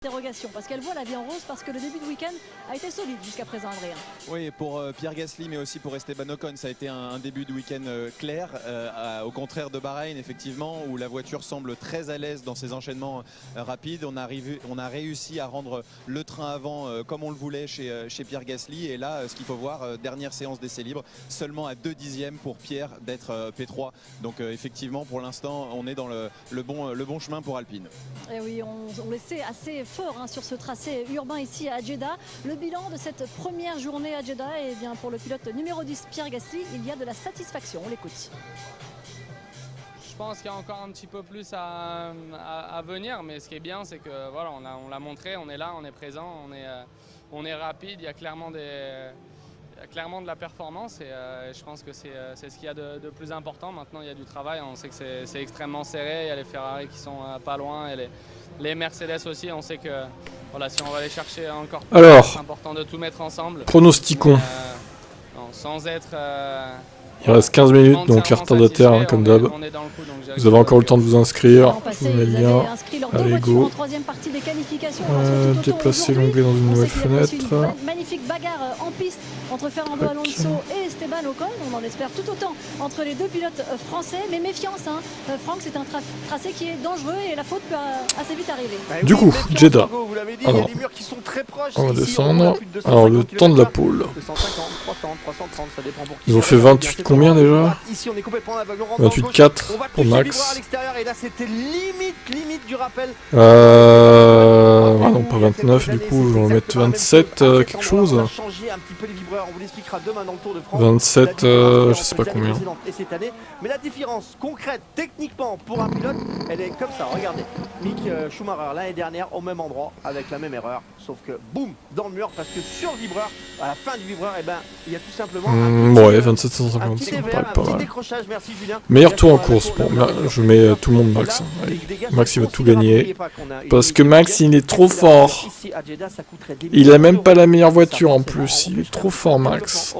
Interrogation, parce qu'elle voit la vie en rose, parce que le début de week-end a été solide jusqu'à présent, Adrien. Oui, pour Pierre Gasly, mais aussi pour Esteban Ocon, ça a été un début de week-end clair, au contraire de Bahreïn, effectivement, où la voiture semble très à l'aise dans ses enchaînements rapides. On a réussi à rendre le train avant comme on le voulait chez Pierre Gasly. Et là, ce qu'il faut voir, dernière séance d'essai libre, seulement à 2 dixièmes pour Pierre d'être P3. Donc effectivement, pour l'instant, on est dans le bon chemin pour Alpine. Et oui, on le sait assez fort sur ce tracé urbain ici à Jeddah. Le bilan de cette première journée à Jeddah, et bien pour le pilote numéro 10 Pierre Gasly, il y a de la satisfaction. On l'écoute. Je pense qu'il y a encore un petit peu plus à venir, mais ce qui est bien, c'est que voilà, on l'a montré, on est là, on est présent, on est rapide, il y a clairement de la performance et je pense que c'est ce qu'il y a de plus important. Maintenant, il y a du travail, on sait que c'est extrêmement serré, il y a les Ferrari qui sont pas loin et les Mercedes aussi. On sait que voilà, si on va aller chercher encore plus, c'est important de tout mettre ensemble. Pronostiquons. Sans être... il reste 15 minutes, donc les retardataires, comme d'hab. Vous avez encore le temps de vous inscrire. Je vous mets le lien. Allez, go. Déplacer l'onglet dans une nouvelle fenêtre. Magnifique bagarre en piste entre Fernando Alonso et Esteban Ocon. On en espère tout autant entre les deux pilotes français. Mais méfiance, Franck, c'est un tracé qui est dangereux et la faute peut assez vite arriver. Du coup, Jeddah. Alors, on va descendre. Alors, le temps de la pole. Ils ont fait 28 combien déjà? 28-4 pour Max. Ah non, pas 29 du coup, on va mettre 27 quelque chose. 27, je sais pas combien. Mais la différence concrète, techniquement, pour un pilote, elle est comme ça. Regardez, Mick Schumacher l'année dernière au même endroit avec la même erreur, sauf que boum, dans le mur, parce que sur le vibreur, à la fin du vibreur, eh ben, il y a tout simplement ouais, 2750, ça me paraît pas mal. Meilleur tour en course, bon, je mets tout le monde Max. Allez, Max il va tout gagner, parce que Max il est trop fort. Il a même pas la meilleure voiture en plus, il est trop fort Max.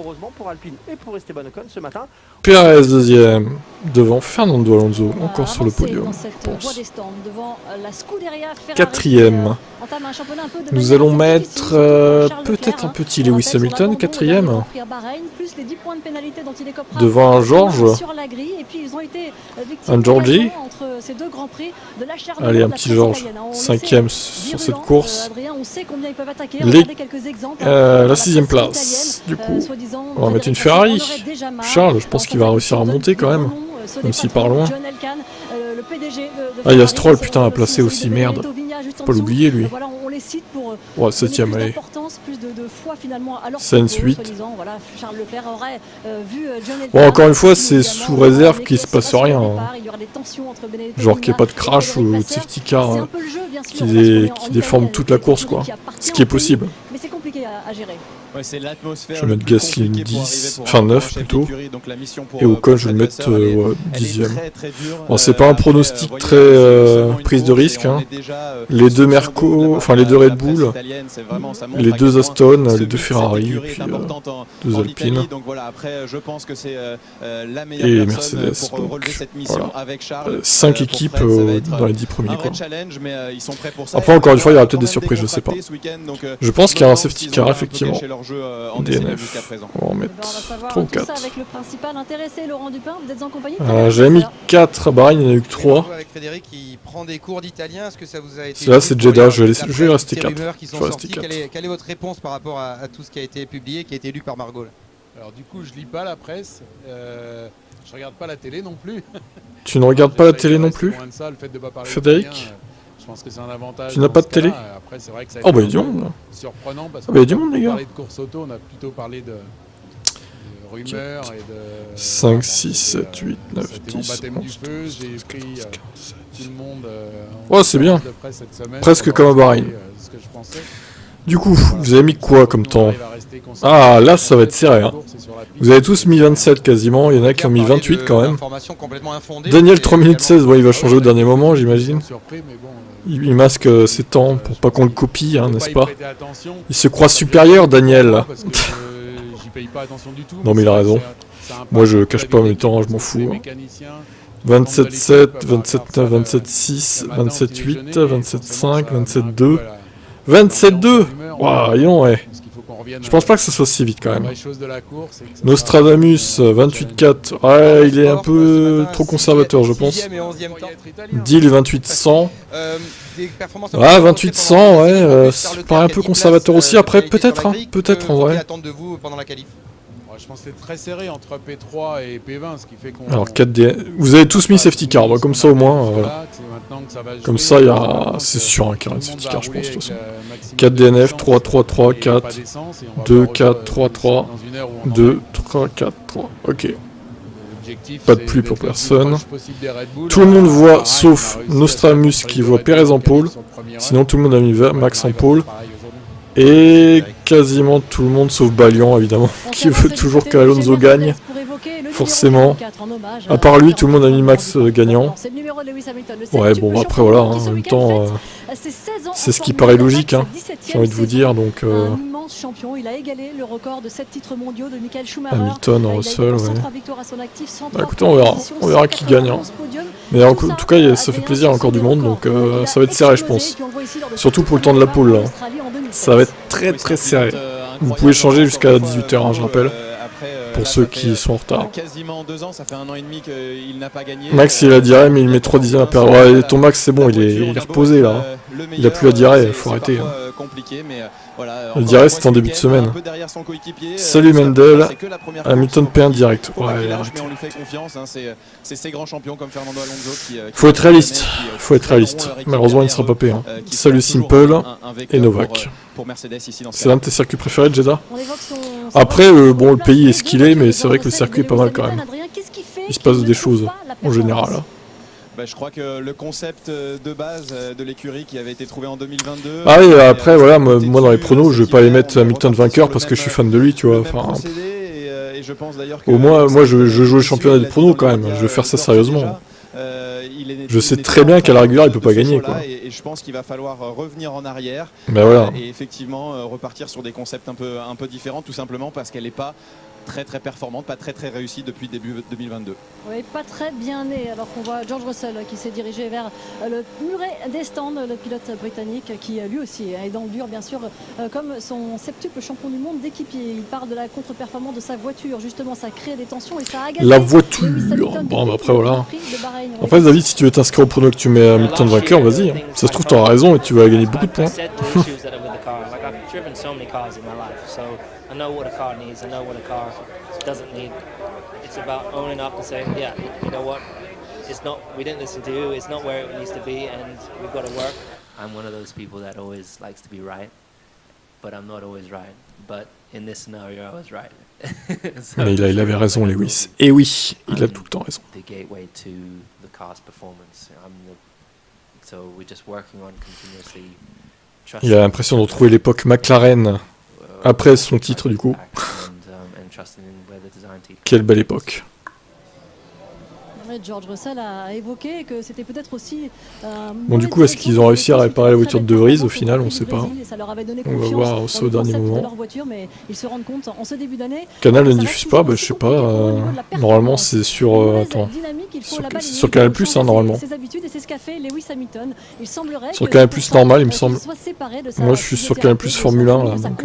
Perez deuxième, devant Fernando Alonso, encore sur le podium, je pense. Quatrième. Nous allons mettre peut-être un petit Lewis Hamilton, quatrième. Devant un George. Un Georgie. Allez, un petit George. Cinquième sur cette course. La 6ème place. Du coup, on va mettre une Ferrari. Charles, je pense qu'il va réussir à monter quand même. Même s'il part loin. Ah, il y a Stroll, putain, à placer aussi, merde. Faut pas l'oublier, lui. Ouais, 7ème, allez. Sainz 8. Bon, encore une fois, c'est sous réserve qu'il se passe rien. Genre qu'il n'y ait pas de crash ou de safety car qui déforme toute la course, quoi. Ce qui est possible. Mais c'est compliqué à gérer. Ouais, c'est l'atmosphère. Je vais mettre Gasly 10, enfin 9 plutôt. Et Ocon, je vais le mettre 10ème. Bon, c'est pas un pronostic très prise de risque. Hein. Les deux Merco, enfin les deux Red Bull, les deux Aston, les deux Ferrari, et puis deux Alpine. Et Mercedes. Donc, voilà. 5 équipes dans les 10 premiers. Quoi. Après, encore une fois, il y aura peut-être des surprises, je sais pas. Je pense qu'il y a un safety car, effectivement. DNF. On va en mettre 3 ou 4. J'avais mis 4 à Bahreïn, il n'y en a eu que 3. Là, c'est Jeddah, je vais rester 4. Quelle est votre réponse par rapport à tout ce qui a été publié, qui a été lu par Margot? Alors du coup, je lis pas la presse, je regarde pas la télé non plus. Tu ne regardes pas la télé non plus, Frédéric? Je pense que c'est un avantage. Tu n'as pas de télé? Après, c'est vrai que ça oh bah il y a du monde. Surprenant parce que il y a du monde les gars. Parler de course auto, on a plutôt parlé de rumeurs et de 5, 6, 7, 8, 9, 10, 11, j'ai pris tout le monde. Ouais, c'est bien. Presque comme à Bahreïn. Du coup, vous avez mis quoi comme temps? Ah, là, ça va être serré. Hein. Vous avez tous mis 27 quasiment. Il y en a qui ont mis 28 quand même. Daniel, 3 minutes 16. Bon, il va changer au dernier moment, j'imagine. Il masque ses temps pour pas qu'on le copie, hein, n'est-ce pas? Il se croit supérieur, Daniel. Non, mais il a raison. Moi, je cache pas mes temps, je m'en fous. 27-7, 27-9, 27-6, 27-8, 27-5, 27-2. 27-2. Waouh, non, ouais. Je pense pas que ça soit si vite quand même. Nostradamus, 28-4. Ouais, il est un peu trop conservateur, je pense. Deal, 28-100. Ah, 28-100, ouais. Ça paraît un peu conservateur aussi. Après, peut-être, hein. Peut-être en vrai. Je pense que c'est très serré entre P3 et P20, ce qui fait qu'on... Alors 4D, vous avez tous mis safety car, comme ça au moins, voilà. Comme ça, il y a... c'est sûr qu'il y aura une safety car, je pense, de toute façon. 4 DNF, 3, 3, 3, 4, 2, 4, 3, 3, 2, 3, 4, 3, ok. Pas de pluie pour personne. Tout le monde voit, sauf Nostradamus qui voit Perez en pôle. Sinon, tout le monde a mis Max en pôle. Et quasiment tout le monde, sauf Balian évidemment, qui veut toujours qu'Alonso gagne. Forcément. À part lui, tout le monde a mis Max gagnant. Ouais, bon, après voilà, hein, en même temps, c'est ce qui paraît logique, hein, j'ai envie de vous dire. Donc, Hamilton, Russell, ouais. Bah écoutez, on verra qui gagne. Hein. Mais en tout cas, ça fait plaisir, encore du monde, donc ça va être serré, je pense. Surtout pour le temps de la pole, là. Ça va être très très serré. Vous pouvez changer jusqu'à 18h, hein, je rappelle. Pour ceux qui sont en retard. Quasiment 2 ans, ça fait 1 an et demi qu'il n'a pas gagné. Max il a diarrhée mais il met 3 dixièmes à perdre. Ouais, ton Max c'est bon, il est reposé là. Il a plus la diarrhée, il faut arrêter. Hein. La diarrhée c'était en début de semaine. Salut Mendel, Hamilton P1 direct. Ouais, faut être réaliste, Malheureusement il ne sera pas P1. Salut Simple et Novak. C'est l'un de tes circuits préférés, Jeddah? Après, bon, le pays est ce qu'il est, mais c'est vrai que le circuit est pas mal quand même. Il se passe des choses, en général. Je crois que le concept de base de l'écurie qui avait été trouvé en 2022... Ah oui, après, voilà, moi dans les pronos, je vais pas les mettre Hamilton vainqueur parce que je suis fan de lui, tu vois. Enfin, au moins, moi je joue le championnat des pronos quand même, je vais faire ça sérieusement. Je sais très bien qu'à la régulière il peut pas gagner quoi. Et je pense qu'il va falloir revenir en arrière voilà. Et effectivement repartir sur des concepts un peu différents, tout simplement parce qu'elle n'est pas très performante, pas très réussie depuis début 2022. Oui, pas très bien né, alors qu'on voit George Russell qui s'est dirigé vers le muret des stands, le pilote britannique qui lui aussi est dans le dur bien sûr, comme son septuple champion du monde d'équipier. Il parle de la contre-performance de sa voiture, justement ça crée des tensions et ça agace. La voiture. Bon bah après voilà. En fait David, si tu veux t'inscrire au prono que tu mets Hamilton vainqueur, vas-y. Hein. Ça se trouve t'auras raison et tu vas gagner beaucoup de points. I know what a car needs, I know what a car doesn't need. It's about owning up and saying, yeah, you know what, it's not, we didn't listen to you, it's not where it needs to be, and we've got to work. I'm one of those people that always likes to be right, but I'm not always right. But in this scenario, I was right. So, mais il avait raison, Lewis. Et oui, il a tout le temps raison. The gateway to the car's performance. So we're just working on continuously. Il a l'impression de retrouver l'époque McLaren. Après son titre du coup. Quelle belle époque. George Russell a évoqué que c'était peut-être aussi... bon du coup est-ce qu'ils ont réussi à réparer la voiture de De Vries au final, on ne sait pas. On va voir au dernier moment. Canal ne diffuse pas, bah, je sais pas. Normalement c'est sur... attends. C'est sur Canal Plus hein, normalement. Sur Canal Plus normal il me semble. Moi je suis sur Canal Plus Formule 1 là. Donc,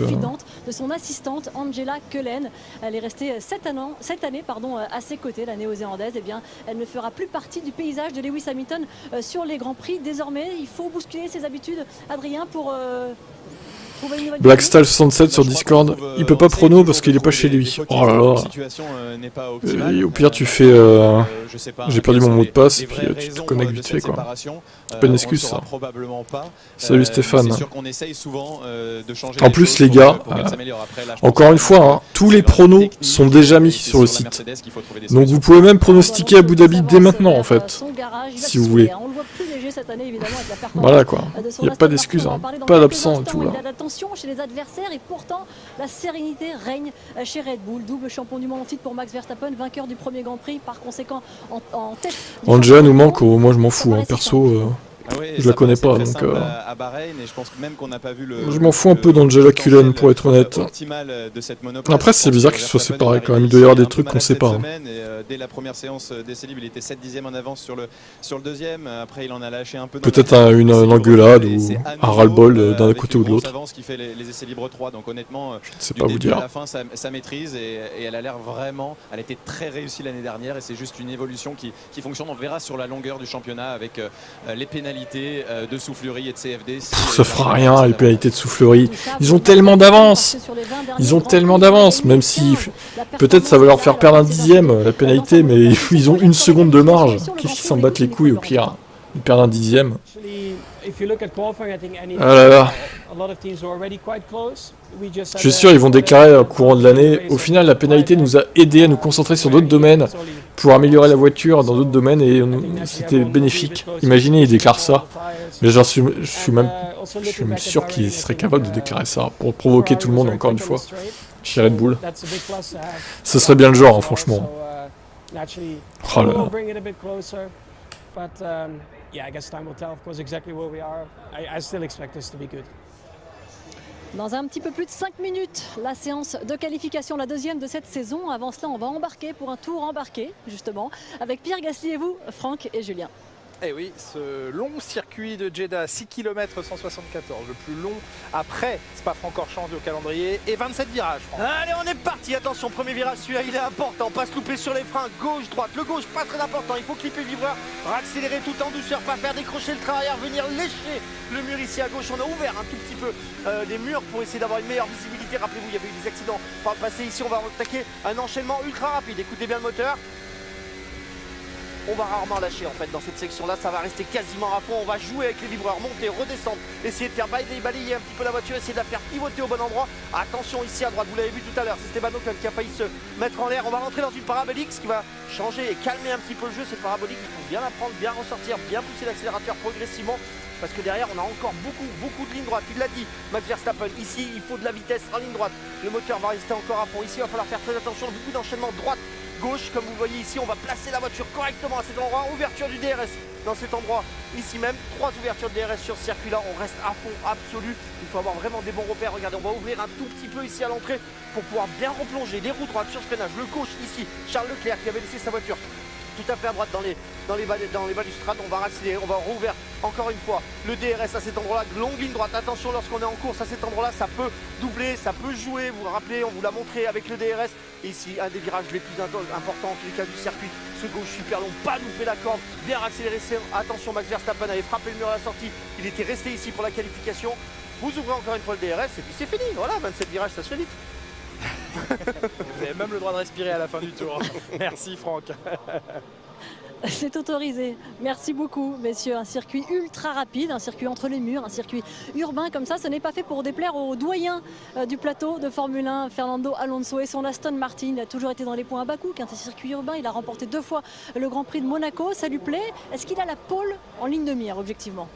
de son assistante Angela Cullen. Elle est restée 7 années à ses côtés, la néo-zélandaise. Et bien, elle ne fera plus partie du paysage de Lewis Hamilton sur les Grands Prix. Désormais, il faut bousculer ses habitudes, Adrien, pour... Blackstal 67 sur Discord, il peut pas prono parce qu'il est pas chez lui. Oh là là. Et au pire tu fais j'ai perdu mon mot de passe et puis tu te connectes vite fait quoi. C'est pas une excuse ça. Salut Stéphane. En plus les gars, encore une fois, hein, tous les pronos sont déjà mis sur le site. Donc vous pouvez même pronostiquer Abu Dhabi dès maintenant en fait, si vous voulez. Voilà quoi, il n'y a pas d'excuse, hein. Pas d'absent et tout là. Chez les adversaires et pourtant la sérénité règne chez Red Bull. Double champion du monde en titre pour Max Verstappen, vainqueur du premier Grand Prix, par conséquent en tête. Angela nous manque, moi je m'en fous, hein, perso. Je la connais pas, donc... À Bahreïn, et je pense même qu'on n'a pas vu le... Je m'en fous un peu d'Angela Cullen, pour être honnête. Après, c'est bizarre qu'ils soient séparés quand même. Il doit y avoir des trucs qu'on sait pas. Dès la première séance d'essai libre, il était 7 dixièmes en avance sur le deuxième. Après, il en a lâché un peu. Peut-être une engueulade ou un ras-le-bol d'un côté ou de l'autre. Avance qui fait les essais libres 3. Donc honnêtement, je ne sais pas vous dire. À la fin, ça maîtrise et elle a l'air vraiment... Elle était très réussie l'année dernière et c'est juste une évolution qui fonctionne. On verra sur la longueur du championnat avec les pénalités de soufflerie et de CFD. Ça fera rien, les pénalités de soufflerie. Ils ont tellement d'avance. Ils ont tellement d'avance, même si peut-être ça va leur faire perdre un dixième la pénalité, mais ils ont 1 seconde de marge. Qu'est-ce qu'ils s'en battent les couilles au pire? Ils perdent un dixième. Ah là là. Je suis sûr ils vont déclarer au courant de l'année. Au final, la pénalité nous a aidé à nous concentrer sur d'autres domaines pour améliorer la voiture dans d'autres domaines et c'était bénéfique. Imaginez, ils déclarent ça. Mais je suis même sûr qu'ils seraient capables de déclarer ça pour provoquer tout le monde encore une fois. Chez Red Bull. Ce serait bien le genre, hein, franchement. Oh là là. Yeah, I guess time will tell, of course, exactly where we are. I still expect this to be good. Dans un petit peu plus de 5 minutes, la séance de qualification, la deuxième de cette saison. Avant cela, on va embarquer pour un tour embarqué, justement, avec Pierre Gasly et vous, Franck et Julien. Eh oui, ce long circuit de Jeddah, 6 km 174, le plus long après Spa-Francorchamps au calendrier, et 27 virages. Allez, on est parti, attention, premier virage, celui-là il est important, pas se louper sur les freins, gauche, droite, le gauche pas très important, il faut clipper le vibreur, accélérer tout en douceur, pas faire décrocher le train arrière, venir lécher le mur ici à gauche. On a ouvert un tout petit peu les murs pour essayer d'avoir une meilleure visibilité. Rappelez-vous, il y avait eu des accidents par le passé. Ici on va attaquer un enchaînement ultra rapide, écoutez bien le moteur. On va rarement lâcher en fait dans cette section là, ça va rester quasiment à fond. On va jouer avec les vibreurs, monter, redescendre, essayer de faire balayer un petit peu la voiture, essayer de la faire pivoter au bon endroit. Attention ici à droite, vous l'avez vu tout à l'heure, c'est Esteban Ocon qui a failli se mettre en l'air. On va rentrer dans une parabolique, ce qui va changer et calmer un petit peu le jeu. Cette parabolique, il faut bien la prendre, bien ressortir, bien pousser l'accélérateur progressivement, parce que derrière on a encore beaucoup de lignes droites. Il l'a dit, Max Verstappen, ici il faut de la vitesse en ligne droite. Le moteur va rester encore à fond, ici il va falloir faire très attention, beaucoup d'enchaînement droite gauche, comme vous voyez ici. On va placer la voiture correctement à cet endroit. Ouverture du DRS dans cet endroit ici même, 3 ouvertures de DRS sur ce circuit là. On reste à fond absolu, il faut avoir vraiment des bons repères. Regardez, on va ouvrir un tout petit peu ici à l'entrée pour pouvoir bien replonger les roues droites sur ce freinage. Le gauche ici, Charles Leclerc qui avait laissé sa voiture tout à fait à droite dans les balustrades. On va accélérer, on va rouvrir encore une fois le DRS à cet endroit là, longue ligne droite. Attention, lorsqu'on est en course à cet endroit là, ça peut doubler, ça peut jouer. Vous vous rappelez, on vous l'a montré avec le DRS. Et ici un des virages les plus importants en tous les cas du circuit, ce gauche super long, pas louper la corde, bien accélérer. Attention, Max Verstappen avait frappé le mur à la sortie, il était resté ici pour la qualification. Vous ouvrez encore une fois le DRS et puis c'est fini. Voilà, 27 virages, ça se fait vite. Vous avez même le droit de respirer à la fin du tour. Merci Franck. C'est autorisé. Merci beaucoup, messieurs. Un circuit ultra rapide, un circuit entre les murs, un circuit urbain comme ça. Ce n'est pas fait pour déplaire aux doyens du plateau de Formule 1, Fernando Alonso et son Aston Martin. Il a toujours été dans les points à Bakou, qui est un circuit urbain. Il a remporté 2 fois le Grand Prix de Monaco. Ça lui plaît? Est-ce qu'il a la pole en ligne de mire, objectivement?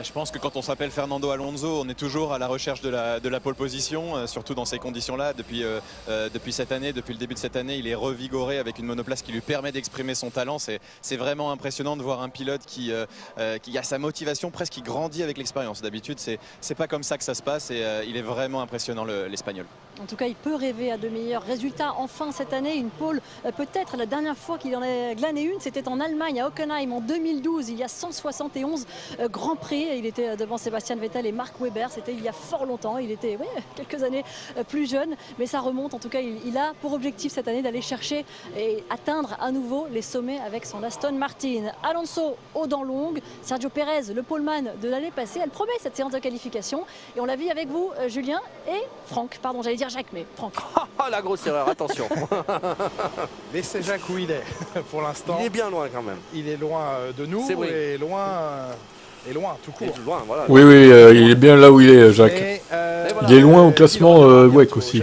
Je pense que quand on s'appelle Fernando Alonso, on est toujours à la recherche de la pole position, surtout dans ces conditions-là. Depuis cette année, depuis le début de cette année, il est revigoré avec une monoplace qui lui permet d'exprimer son talent. C'est vraiment impressionnant de voir un pilote qui a sa motivation presque qui grandit avec l'expérience. D'habitude, c'est pas comme ça que ça se passe et il est vraiment impressionnant l'Espagnol. En tout cas, il peut rêver à de meilleurs résultats. Enfin, cette année, une pole, peut-être la dernière fois qu'il en a glané une, c'était en Allemagne, à Hockenheim, en 2012. Il y a 171 Grands Prix. Il était devant Sébastien Vettel et Mark Webber. C'était il y a fort longtemps. Il était quelques années plus jeune. Mais ça remonte. En tout cas, il a pour objectif cette année d'aller chercher et atteindre à nouveau les sommets avec son Aston Martin. Alonso aux dents longues. Sergio Pérez, le poleman de l'année passée. Elle promet cette séance de qualification. Et on l'a vu avec vous, Julien et Franck. Pardon, j'allais dire Jacques, mais Franck. Ah, la grosse erreur, attention. Mais c'est Jacques où il est pour l'instant. Il est bien loin quand même. Il est loin de nous et loin... Et loin, tout court. Loin, voilà. Oui, il est bien là où il est, Jacques. Il est loin au classement WEC aussi.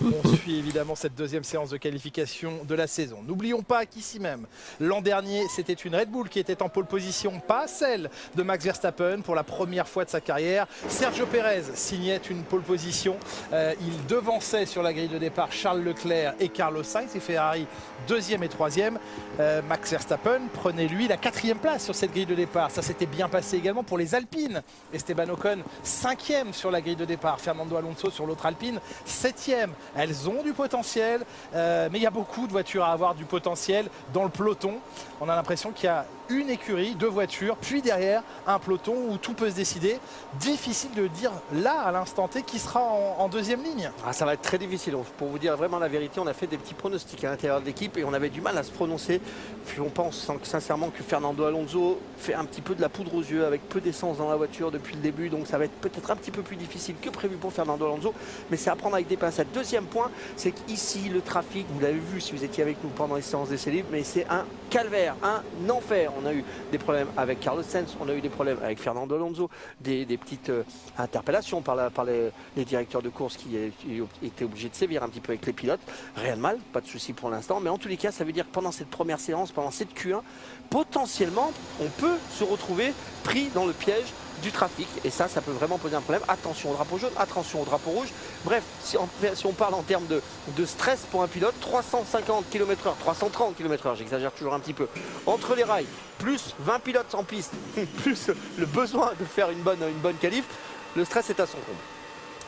On suit évidemment évidemment cette deuxième séance de qualification de la saison. N'oublions pas qu'ici même, l'an dernier, c'était une Red Bull qui était en pole position, pas celle de Max Verstappen pour la première fois de sa carrière. Sergio Pérez signait une pole position. Il devançait sur la grille de départ Charles Leclerc et Carlos Sainz et Ferrari deuxième et troisième. Max Verstappen prenait lui la 4e place sur cette grille de départ. Ça s'était bien passé également pour les Alpines. Esteban Ocon 5e sur la grille de départ. Fernando Alonso sur l'autre Alpine 7e. Elles ont du potentiel, mais il y a beaucoup de voitures à avoir du potentiel dans le peloton. On a l'impression qu'il y a une écurie, 2 voitures, puis derrière un peloton où tout peut se décider. Difficile de dire là, à l'instant T, qui sera en deuxième ligne. Ah, ça va être très difficile. Pour vous dire vraiment la vérité, on a fait des petits pronostics à l'intérieur de l'équipe et on avait du mal à se prononcer. Puis on pense sincèrement que Fernando Alonso fait un petit peu de la poudre aux yeux avec peu d'essence dans la voiture depuis le début. Donc ça va être peut-être un petit peu plus difficile que prévu pour Fernando Alonso. Mais c'est à prendre avec des pincettes. Deuxième point, c'est qu'ici, le trafic, vous l'avez vu si vous étiez avec nous pendant les séances d'essai libres, mais c'est un calvaire, un enfer. On a eu des problèmes avec Carlos Sainz, on a eu des problèmes avec Fernando Alonso, des petites interpellations par les directeurs de course qui étaient obligés de sévir un petit peu avec les pilotes. Rien de mal, pas de souci pour l'instant, mais en tous les cas, ça veut dire que pendant cette première séance, pendant cette Q1, potentiellement, on peut se retrouver pris dans le piège du trafic et ça peut vraiment poser un problème. Attention au drapeau jaune, attention au drapeau rouge. Bref, si on parle en termes de stress pour un pilote, 350 km/h, 330 km/h, j'exagère toujours un petit peu, entre les rails, plus 20 pilotes en piste, plus le besoin de faire une bonne qualif, le stress est à son comble.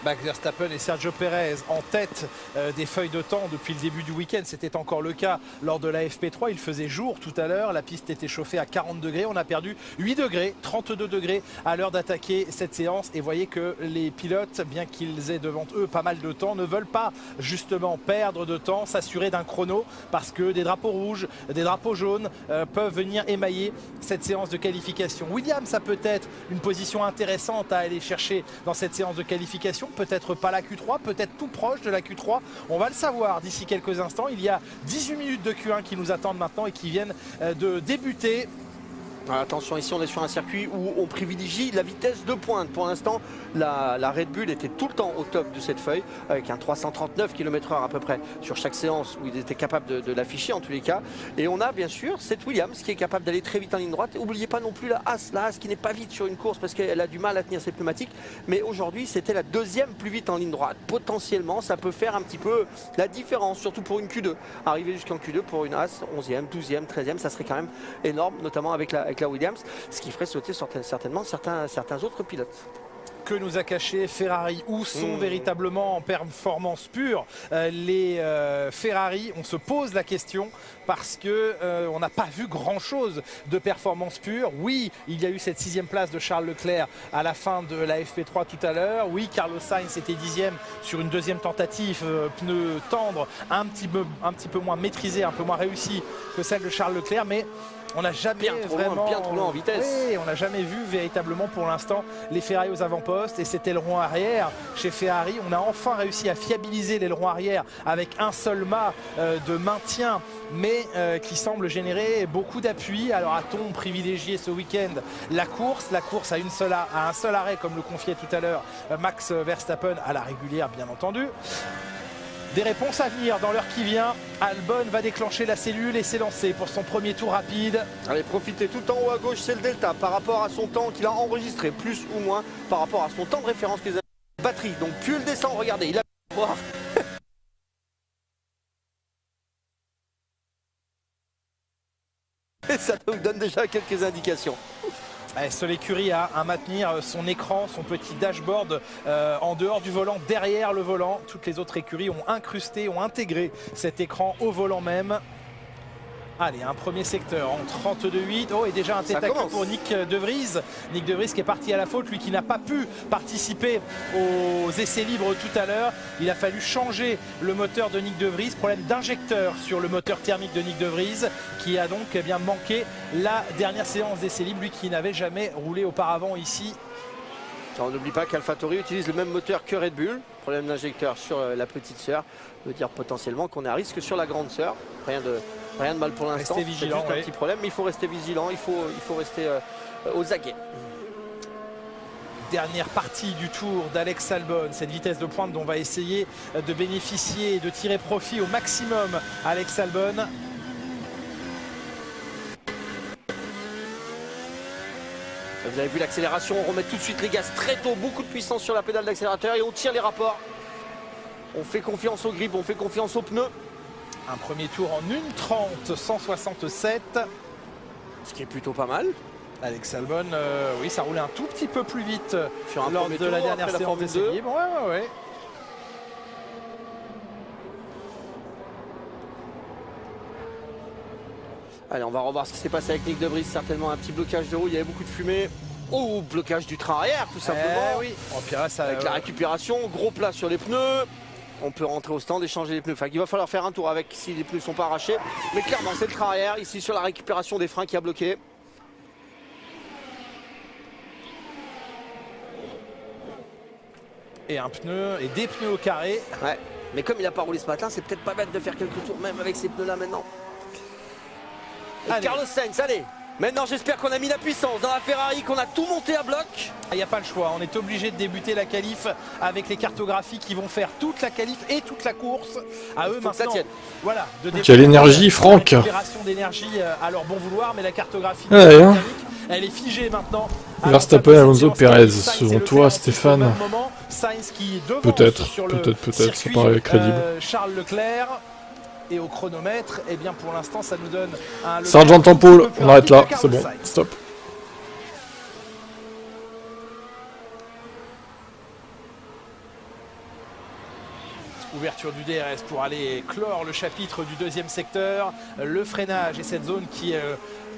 Max Verstappen et Sergio Pérez en tête des feuilles de temps depuis le début du week-end. C'était encore le cas lors de la FP3. Il faisait jour tout à l'heure. La piste était chauffée à 40 degrés. On a perdu 8 degrés, 32 degrés à l'heure d'attaquer cette séance. Et voyez que les pilotes, bien qu'ils aient devant eux pas mal de temps, ne veulent pas justement perdre de temps, s'assurer d'un chrono parce que des drapeaux rouges, des drapeaux jaunes peuvent venir émailler cette séance de qualification. Williams a peut-être une position intéressante à aller chercher dans cette séance de qualification. Peut-être pas la Q3, peut-être tout proche de la Q3. On va le savoir d'ici quelques instants. Il y a 18 minutes de Q1 qui nous attendent maintenant et qui viennent de débuter. Attention, ici on est sur un circuit où on privilégie la vitesse de pointe. Pour l'instant, la Red Bull était tout le temps au top de cette feuille, avec un 339 km/h à peu près sur chaque séance où ils étaient capables de l'afficher en tous les cas. Et on a bien sûr cette Williams qui est capable d'aller très vite en ligne droite. N'oubliez pas non plus la Haas qui n'est pas vite sur une course parce qu'elle a du mal à tenir ses pneumatiques. Mais aujourd'hui, c'était la deuxième plus vite en ligne droite. Potentiellement, ça peut faire un petit peu la différence, surtout pour une Q2. Arriver jusqu'en Q2 pour une Haas, 11e, 12e, 13e, ça serait quand même énorme, notamment avec la Williams, ce qui ferait sauter certainement certains autres pilotes. Que nous a caché Ferrari? Où sont véritablement en performance pure les Ferrari? On se pose la question parce que on n'a pas vu grand chose de performance pure. Oui, il y a eu cette 6e place de Charles Leclerc à la fin de la FP3 tout à l'heure. Oui, Carlos Sainz était 10e sur une deuxième tentative, pneu tendre, un petit peu moins maîtrisé, un peu moins réussi que celle de Charles Leclerc, mais on n'a jamais bien trop loin en vitesse. Oui, on n'a jamais vu véritablement pour l'instant les Ferrari aux avant-postes et cet aileron arrière chez Ferrari. On a enfin réussi à fiabiliser l'aileron arrière avec un seul mât de maintien, mais qui semble générer beaucoup d'appui. Alors a-t-on privilégié ce week-end la course à un seul arrêt, comme le confiait tout à l'heure Max Verstappen, à la régulière bien entendu? Des réponses à venir dans l'heure qui vient. Albon va déclencher la cellule et s'élancer pour son premier tour rapide. Allez, profitez, tout en haut à gauche, c'est le delta par rapport à son temps qu'il a enregistré, plus ou moins par rapport à son temps de référence que les batteries. Donc plus elle descend, regardez, il a voir. Et ça nous donne déjà quelques indications. Seule écurie a à maintenir son écran, son petit dashboard en dehors du volant, derrière le volant. Toutes les autres écuries ont intégré cet écran au volant même. Allez, un premier secteur en 32,8. Oh, et déjà un tête à queue pour Nick De Vries. Nick De Vries qui est parti à la faute, lui qui n'a pas pu participer aux essais libres tout à l'heure. Il a fallu changer le moteur de Nick De Vries. Problème d'injecteur sur le moteur thermique de Nick De Vries qui a donc bien manqué la dernière séance d'essais libres, lui qui n'avait jamais roulé auparavant ici. On n'oublie pas qu'AlphaTauri utilise le même moteur que Red Bull. Problème d'injecteur sur la petite sœur veut dire potentiellement qu'on est à risque sur la grande sœur. Rien de mal pour l'instant. Restez vigilant, c'est juste un petit problème, mais il faut rester vigilant, il faut rester aux aguets. dernière partie du tour d'Alex Albon, cette vitesse de pointe dont va essayer de bénéficier et de tirer profit au maximum Alex Albon. Vous avez vu l'accélération, on remet tout de suite les gaz très tôt, beaucoup de puissance sur la pédale d'accélérateur et on tire les rapports. On fait confiance aux grippes, on fait confiance aux pneus. Un premier tour en 1:30, 167. Ce qui est plutôt pas mal. Alex Albon, oui, ça roulait un tout petit peu plus vite sur lors de la dernière séance d'essai libre. Ouais. Allez, on va revoir ce qui s'est passé avec Nick De Vries. Certainement un petit blocage de roue, il y avait beaucoup de fumée. Oh, blocage du train arrière, tout simplement. Oui. Puis là, ça, avec la récupération, gros plat sur les pneus. On peut rentrer au stand et changer les pneus. Enfin, il va falloir faire un tour avec si les pneus ne sont pas arrachés. Mais clairement, c'est le train arrière, ici sur la récupération des freins qui a bloqué. Et un pneu et des pneus au carré. Ouais. Mais comme il n'a pas roulé ce matin, c'est peut-être pas bête de faire quelques tours même avec ces pneus-là maintenant. Et Carlos Sainz, allez. Maintenant, j'espère qu'on a mis la puissance dans la Ferrari, qu'on a tout monté à bloc. Il n'y a pas le choix. On est obligé de débuter la qualif avec les cartographies qui vont faire toute la qualif et toute la course. À eux maintenant. Voilà. Quelle énergie, Franck. Récupération d'énergie à leur bon vouloir, mais la cartographie elle est figée maintenant. Verstappen, Alonso, Perez. Selon toi, Stéphane? Peut-être, ça paraît crédible. Charles Leclerc. Et au chronomètre, eh bien pour l'instant ça nous donne un... Sergent Temple, on arrête là, c'est bon, stop. Ouverture du DRS pour aller clore le chapitre du deuxième secteur. Le freinage et cette zone qui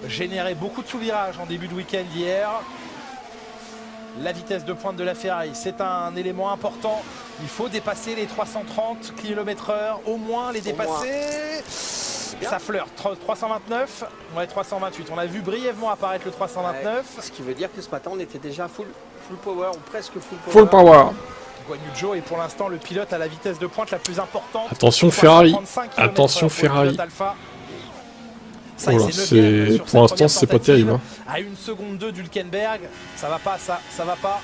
générait beaucoup de sous-virages en début de week-end hier. La vitesse de pointe de la Ferrari, c'est un élément important. Il faut dépasser les 330 km/h, au moins les dépasser. Ça flirte, 329, ouais 328. On a vu brièvement apparaître le 329. Ouais, ce qui veut dire que ce matin on était déjà full power ou presque full power. Full power. Guan Yu Zhou est pour l'instant le pilote à la vitesse de pointe la plus importante. Attention Ferrari, attention Ferrari. Ça, voilà, pour l'instant c'est pas terrible. Hein. À 1 seconde 2 d'Hülkenberg, ça va pas, ça va pas.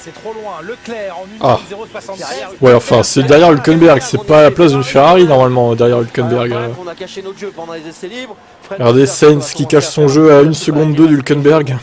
C'est trop loin. Leclerc en 1.073. Ouais, enfin c'est derrière Hülkenberg, c'est pas à la place d'une Ferrari normalement derrière Hülkenberg. On a caché notre jeu pendant les essais libres. Regardez Sainz qui cache son jeu à 1 seconde 2 d'Hülkenberg.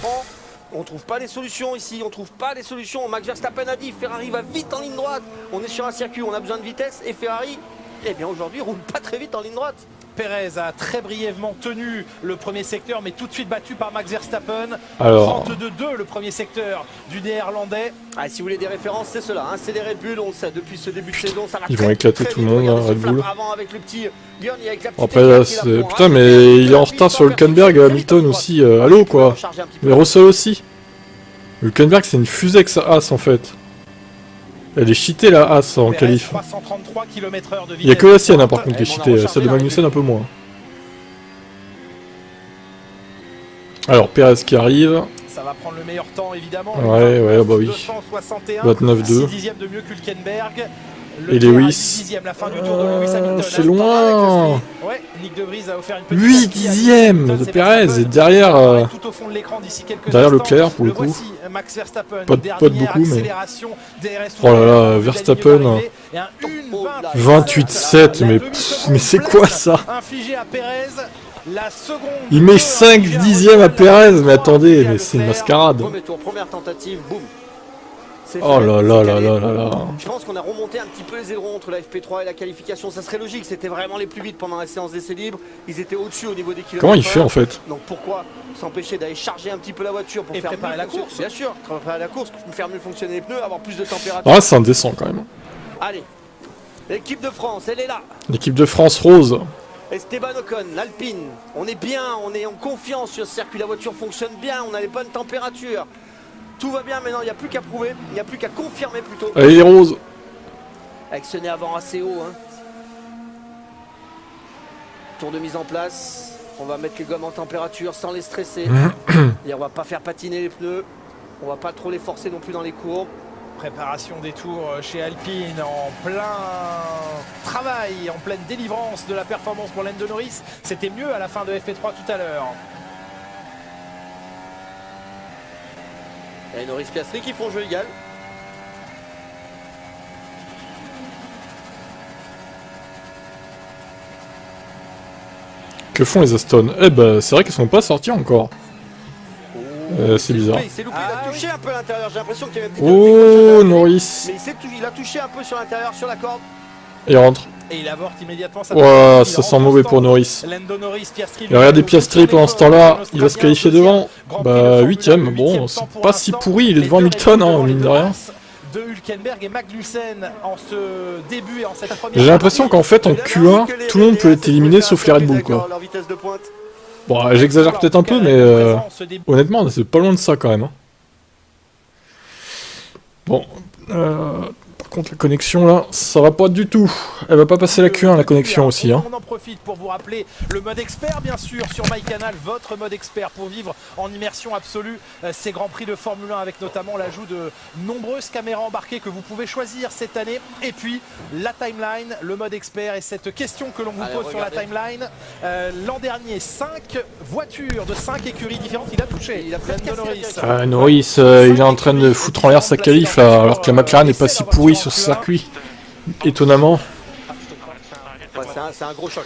On trouve pas les solutions ici, on trouve pas les solutions. Max Verstappen a dit Ferrari va vite en ligne droite. On est sur un circuit où on a besoin de vitesse et Ferrari, eh bien aujourd'hui roule pas très vite en ligne droite. Perez a très brièvement tenu le premier secteur, mais tout de suite battu par Max Verstappen. Alors... 32-2 le premier secteur du néerlandais. Ah, si vous voulez des références, c'est cela. Hein. C'est les Red Bull, on le sait depuis ce début de saison. Ça va ils vont éclater tout le monde, Red Bull. Avec le petit Gurney, avec la après, là, c'est... Putain, mais il est en retard sur Hülkenberg, Hamilton aussi. Allô, quoi. Mais Russell aussi. Hülkenberg, c'est une fusée que ça As en fait. Elle est cheatée la As en qualif. Il n'y a que la sienne hein, par contre qui est cheatée, celle de Magnussen un peu moins. Alors Perez qui arrive. Ça va prendre le meilleur temps évidemment. Ouais, bah oui. 29-2. 6 dixièmes de mieux qu'Hülkenberg. Et Lewis. C'est loin. Ouais, Nick De Vries a offert une 8 dixièmes de Perez et derrière tout au fond de l'écran d'ici quelques derrière Leclerc pour le coup. Max Verstappen, pas de beaucoup mais oh là là, Verstappen 28-7 mais c'est quoi ça? Il met 5 dixièmes à Perez, mais attendez, mais c'est une mascarade. Première tentative, boum. Oh là là là là là là. Je pense qu'on a remonté un petit peu les ailerons entre la FP3 et la qualification. Ça serait logique, c'était vraiment les plus vite pendant la séance d'essai libre. Ils étaient au-dessus au niveau des kilomètres. Comment il fait en fait? Donc pourquoi s'empêcher d'aller charger un petit peu la voiture pour faire préparer la course? Bien sûr, préparer la course, faire mieux fonctionner les pneus, avoir plus de température. Ah, c'est indécent quand même. Allez, l'équipe de France, elle est là. L'équipe de France rose. Esteban Ocon, l'Alpine. On est bien, on est en confiance sur ce circuit. La voiture fonctionne bien, on a les bonnes températures. Tout va bien maintenant, il n'y a plus qu'à prouver, il n'y a plus qu'à confirmer plutôt. Allez les roses. Avec ce nez avant assez haut. Hein. Tour de mise en place. On va mettre les gommes en température sans les stresser. Et on va pas faire patiner les pneus. On va pas trop les forcer non plus dans les courbes. Préparation des tours chez Alpine en plein travail, en pleine délivrance de la performance pour Lando Norris. C'était mieux à la fin de FP3 tout à l'heure. Et Norris Piastri qui font jeu égal. Que font les Aston? Eh ben, c'est vrai qu'ils sont pas sortis encore. C'est bizarre. Il s'est loupé, il a touché un peu à l'intérieur. J'ai l'impression qu'il y avait un petit Oh, Norris. Mais il a touché un peu sur l'intérieur, sur la corde. Et il rentre. Et il avorte immédiatement sa Ouah, ça sent mauvais pour Norris. Et regardez Piastri pendant ce temps-là, il va se qualifier devant. Bah, 8ème. Bon, c'est pas si pourri, il est devant Hamilton, hein, mine de rien. De Hülkenberg et Magnussen en ce début et en cette première. J'ai l'impression qu'en fait, en Q1, tout le monde peut être éliminé sauf les Red Bull, quoi. Bon, j'exagère peut-être un peu, mais honnêtement, c'est pas loin de ça quand même. Hein. Bon, par contre, la connexion là, ça va pas du tout. Elle va pas passer la Q1, la connexion aussi. Hein. On en profite pour vous rappeler le mode expert, bien sûr, sur MyCanal, votre mode expert pour vivre en immersion absolue ces Grands Prix de Formule 1 avec notamment l'ajout de nombreuses caméras embarquées que vous pouvez choisir cette année. Et puis la timeline, le mode expert et cette question que l'on vous pose sur la timeline. L'an dernier, 5 voitures de 5 écuries différentes, il a touché. Norris. Norris, il est en train de foutre en l'air sa qualif là, alors que la McLaren n'est pas si pourrie sur ce circuit. Étonnamment. Ouais, c'est un gros choc.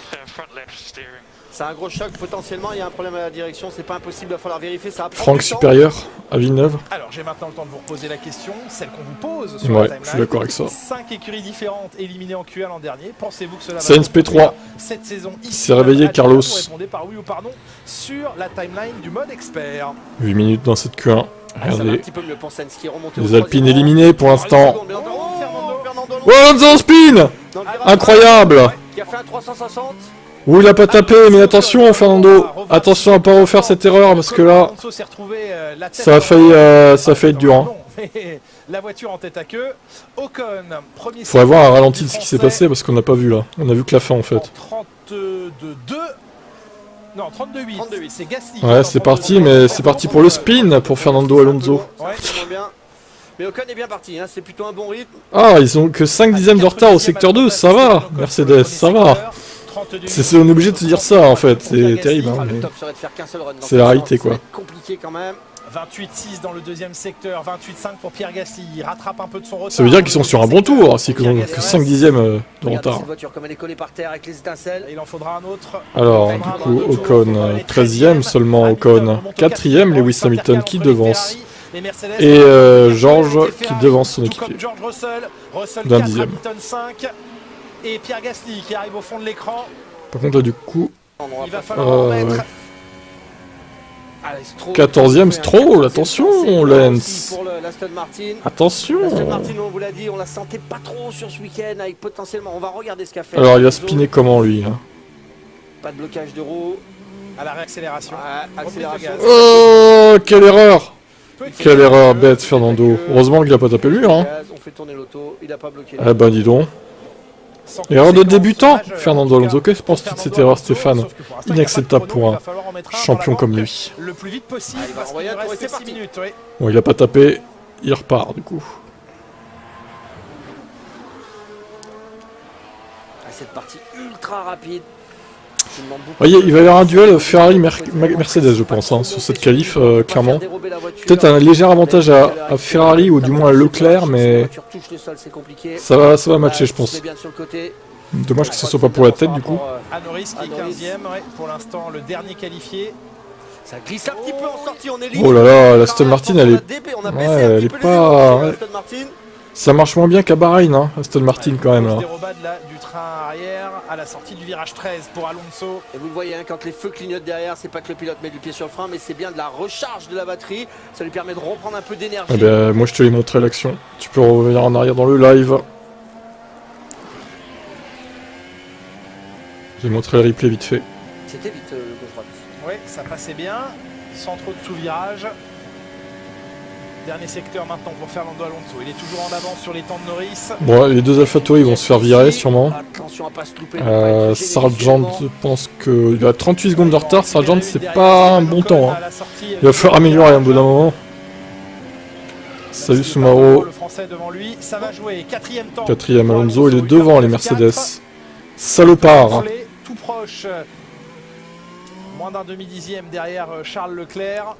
C'est un gros choc, potentiellement il y a un problème à la direction, c'est pas impossible, il va falloir vérifier ça. Franck supérieur à Villeneuve. Alors j'ai maintenant le temps de vous reposer la question, celle qu'on vous pose sur ouais, la timeline. je suis d'accord avec ça. 5 écuries différentes éliminées en Q1 l'an dernier. Pensez-vous que cela va Sainz P3. cette saison ici? C'est réveillé Carlos. Répondez par oui ou par non sur la timeline du mode expert. 8 minutes dans cette Q1. Regardez. Les Les Alpines éliminées pour l'instant. Oh, Alonso spin! Incroyable! Qui a fait un 360. Ouh, il a pas tapé, mais attention Fernando, attention à pas refaire cette erreur parce que là, ça a failli être dur. Hein. La voiture en tête à queue. Ocon, premier. Faut avoir un ralenti de ce qui s'est passé parce qu'on n'a pas vu là. On a vu que la fin en fait. 32-2. Non, 32-8. C'est Gasly. Ouais, c'est parti, mais c'est parti pour le spin pour Fernando Alonso. Ouais, bien. Mais Ocon est bien parti, hein. C'est plutôt un bon rythme. Ah, ils ont que 5 dixièmes de retard au secteur 2, ça va, Mercedes, ça va. On est obligé de se dire ça en fait, c'est terrible. Hein, c'est la réalité quoi. Compliqué quand même. 28-6 dans le deuxième secteur, 28-5 pour Pierre Gasly, il rattrape un peu de son retard. Ça veut dire qu'ils sont sur un bon tour, c'est qu'ils ont que 5 dixièmes de retard. Cette voiture comme elle est collée par terre avec les étincelles. Il en faudra un autre. Alors, du coup, Ocon, 13ème seulement Ocon, 4ème Lewis Hamilton qui devance. Et George qui devance son équipier. D'un dixième. Et Pierre Gasly qui arrive au fond de l'écran. Par contre là du coup, il va falloir remettre. 14ème Stroll, attention Lens. Attention. L'Aston Martin, on vous l'a dit, on la sentait pas trop sur ce week-end avec potentiellement, on va regarder ce qu'a fait. Alors il va spinner comment lui là. Pas de blocage de roue. À la réaccélération. Accélération. Oh, quelle erreur! Quelle erreur bête Fernando. Heureusement qu'il a pas tapé lui hein. On fait tourner l'auto, il a pas bloqué. Eh ben dis donc. Erreur de débutant, Fernando Alonso. Que penses-tu de cette erreur, Stéphane? Inacceptable pour un champion comme lui. Le plus vite possible, parce qu'il reste 6 minutes. Oui. Bon, il a pas tapé, il repart du coup. Cette partie ultra rapide. Voyez, il va y avoir un duel Ferrari-Mercedes, je pense, hein, sur cette qualif, clairement. Peut-être un léger avantage à Ferrari ou du moins à Leclerc, mais ça va matcher, je pense. Dommage que ce soit pas pour la tête, du coup. À Norris qui est 15ème, ouais, pour l'instant le dernier qualifié. Ça glisse un petit peu en sortie, on est oh là là, la Aston Martin, elle est... Ouais, elle est pas... Ouais. Ça marche moins bien qu'à Bahreïn, hein, Aston Martin quand même là. Du train arrière à la sortie du virage 13 pour Alonso. Et vous le voyez, hein, quand les feux clignotent derrière, c'est pas que le pilote met du pied sur le frein, mais c'est bien de la recharge de la batterie. Ça lui permet de reprendre un peu d'énergie. Eh ben, moi je te l'ai montré l'action. Tu peux revenir en arrière dans le live. J'ai montré le replay vite fait. C'était vite le gauche-droite. Oui, ça passait bien, sans trop de sous-virage. Dernier secteur maintenant pour Fernando Alonso. Il est toujours en avance sur les temps de Norris. Bon, les deux AlphaTauri vont se faire virer sûrement. Attention à pas se louper. Sargent, je pense qu'il a 38 secondes de retard. Sargent, c'est pas un bon temps. Hein. Il va falloir améliorer un bout d'un moment. Salut Soumaro. Le français devant lui, ça va jouer. Quatrième temps. Quatrième Alonso, il est devant les Mercedes. Salopard. Tout proche. Moins d'un demi-dixième derrière Charles Leclerc.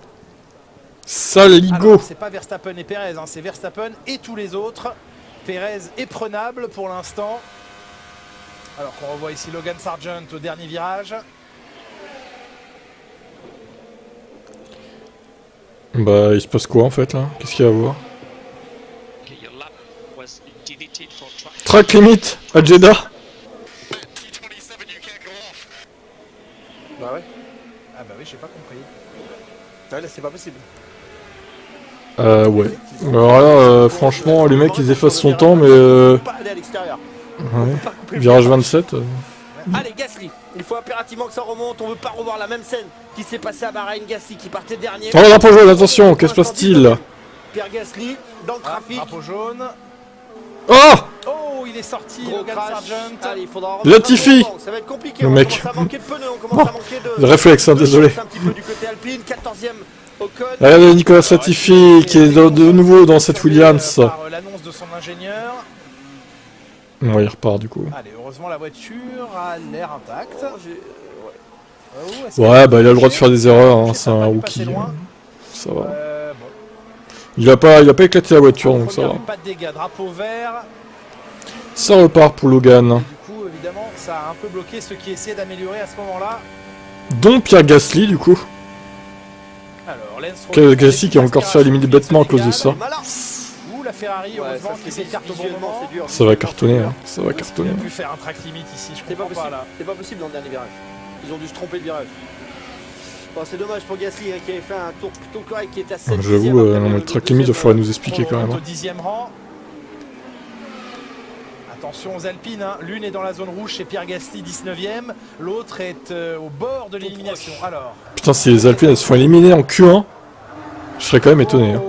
Saligo. C'est pas Verstappen et Perez, hein, c'est Verstappen et tous les autres. Perez est prenable pour l'instant. Alors qu'on revoit ici Logan Sargent au dernier virage. Bah, il se passe quoi en fait là? Qu'est-ce qu'il y a à voir? Track limit à Jeddah. Bah ouais. Ah bah oui, j'ai pas compris. Ouais, là c'est pas possible. Ouais. Alors là, franchement, les mecs ils effacent son temps, mais Pas aller à l'extérieur. ouais. Virage 27. Allez, Gasly, il faut impérativement que ça remonte. On veut pas revoir la même scène qui s'est passée à Bahreïn. Gasly qui partait dernier. Oh, drapeau jaune, attention, qu'est-ce qui se passe-t-il? Pierre Gasly dans le trafic. Drapeau jaune. Oh! Oh, il est sorti, Logan Sargent. Allez, il faudra Latifi. Ça va être compliqué. Le On mec. commence à manquer de pneus, on commence à manquer de... Le réflexe, hein, désolé. Un petit peu du côté Alpine, 14e Ocon. Regardez Nicolas Latifi qui est de nouveau dans cette Williams. Par l'annonce de son ingénieur. Ouais, il repart du coup. Allez, heureusement la voiture a l'air intacte. Ouais, bah il a le droit de faire des erreurs, hein, c'est un rookie. Ça va. Bon. Il a pas éclaté la voiture, donc ça va. Pas de dégâts, drapeau vert. Ça repart pour Logan. Du coup, évidemment, ça a un peu bloqué ceux qui essaient d'améliorer à ce moment-là. Dont Pierre Gasly, du coup. Alors, Gasly qui a encore fait éliminer bêtement à cause de ça. Ou la Ferrari, heureusement, qui s'écarte au bon moment. Ça va cartonner, hein. Ça va cartonner. Il a pu faire un track limit ici, je comprends pas là. C'est pas possible dans le dernier virage. Ils ont dû se tromper de virage. Bon, c'est dommage pour Gasly hein, qui avait fait un tour plutôt correct qui était à 7. J'avoue, le track limit, il faudrait nous expliquer quand même. Au 10e rang. Attention aux Alpines, hein. L'une est dans la zone rouge chez Pierre Gasly, 19e. L'autre est au bord de l'élimination. Alors. Putain, si les Alpines elles se font éliminer en Q1, je serais quand même étonné. Hein.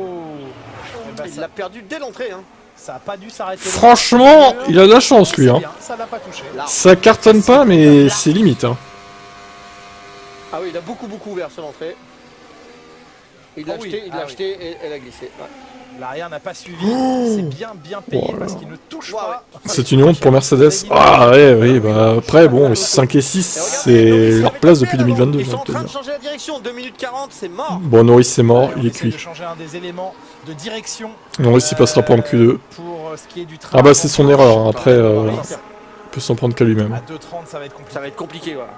Il l'a perdu dès l'entrée. Hein. Ça a pas dû s'arrêter. Franchement, il a de la chance lui. Hein. Ça l'a pas touché. Ça cartonne pas, mais c'est limite. Hein. Ah oui, il a beaucoup ouvert sur l'entrée. Il l'a acheté et elle a glissé. Ouais. L'arrière n'a pas suivi, c'est bien payé parce qu'il ne touche pas. C'est une honte pour Mercedes. Ah ouais, oui, bah après, bon, 5 et 6, c'est leur place depuis 2022. Ils sont en train de changer la direction, 2 minutes 40, c'est mort. Bon, Norris c'est mort, il est cuit. Changer un des éléments de direction. Norris il passera pas en Q2. Ah bah c'est son erreur, hein. Après, il peut s'en prendre qu'à lui-même. À 2,30 ça va être compliqué. Ça va être compliqué, voilà.